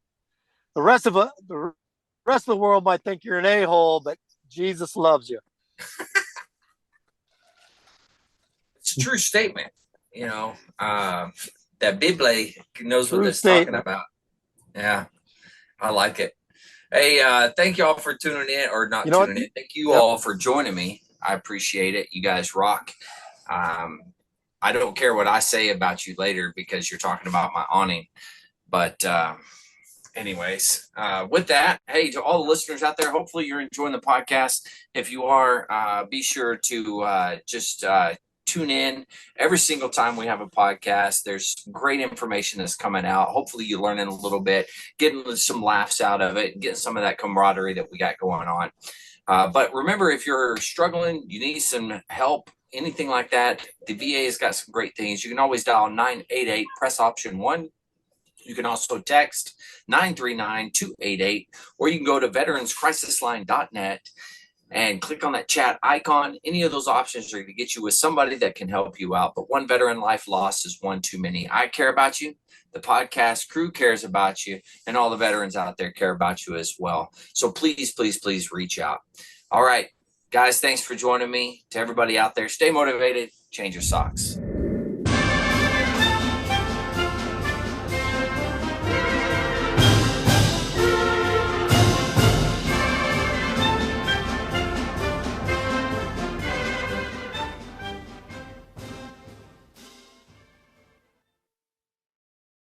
Speaker 3: The rest of the world might think you're an a-hole, but Jesus loves you.
Speaker 1: It's a true statement. You know, that Bible knows
Speaker 3: True
Speaker 1: what it's
Speaker 3: statement.
Speaker 1: talking about. Yeah, I like it. Hey, thank you all for tuning in, or not
Speaker 3: You know
Speaker 1: tuning
Speaker 3: what?
Speaker 1: in. Thank you
Speaker 3: Yep.
Speaker 1: all for joining me. I appreciate it. You guys rock. I don't care what I say about you later because you're talking about my awning. But anyways, with that, hey, to all the listeners out there, hopefully you're enjoying the podcast. If you are, be sure to just tune in every single time we have a podcast. There's great information that's coming out. Hopefully you're learning a little bit, getting some laughs out of it, getting some of that camaraderie that we got going on. But remember, if you're struggling, you need some help, anything like that, the VA has got some great things. You can always dial 988, press option 1. You can also text 939-288, or you can go to veteranscrisisline.net and click on that chat icon. Any of those options are going to get you with somebody that can help you out. But one veteran life lost is one too many. I care about you. The podcast crew cares about you, and all the veterans out there care about you as well. So please, please, please reach out. All right, guys, thanks for joining me. To everybody out there, stay motivated, change your socks.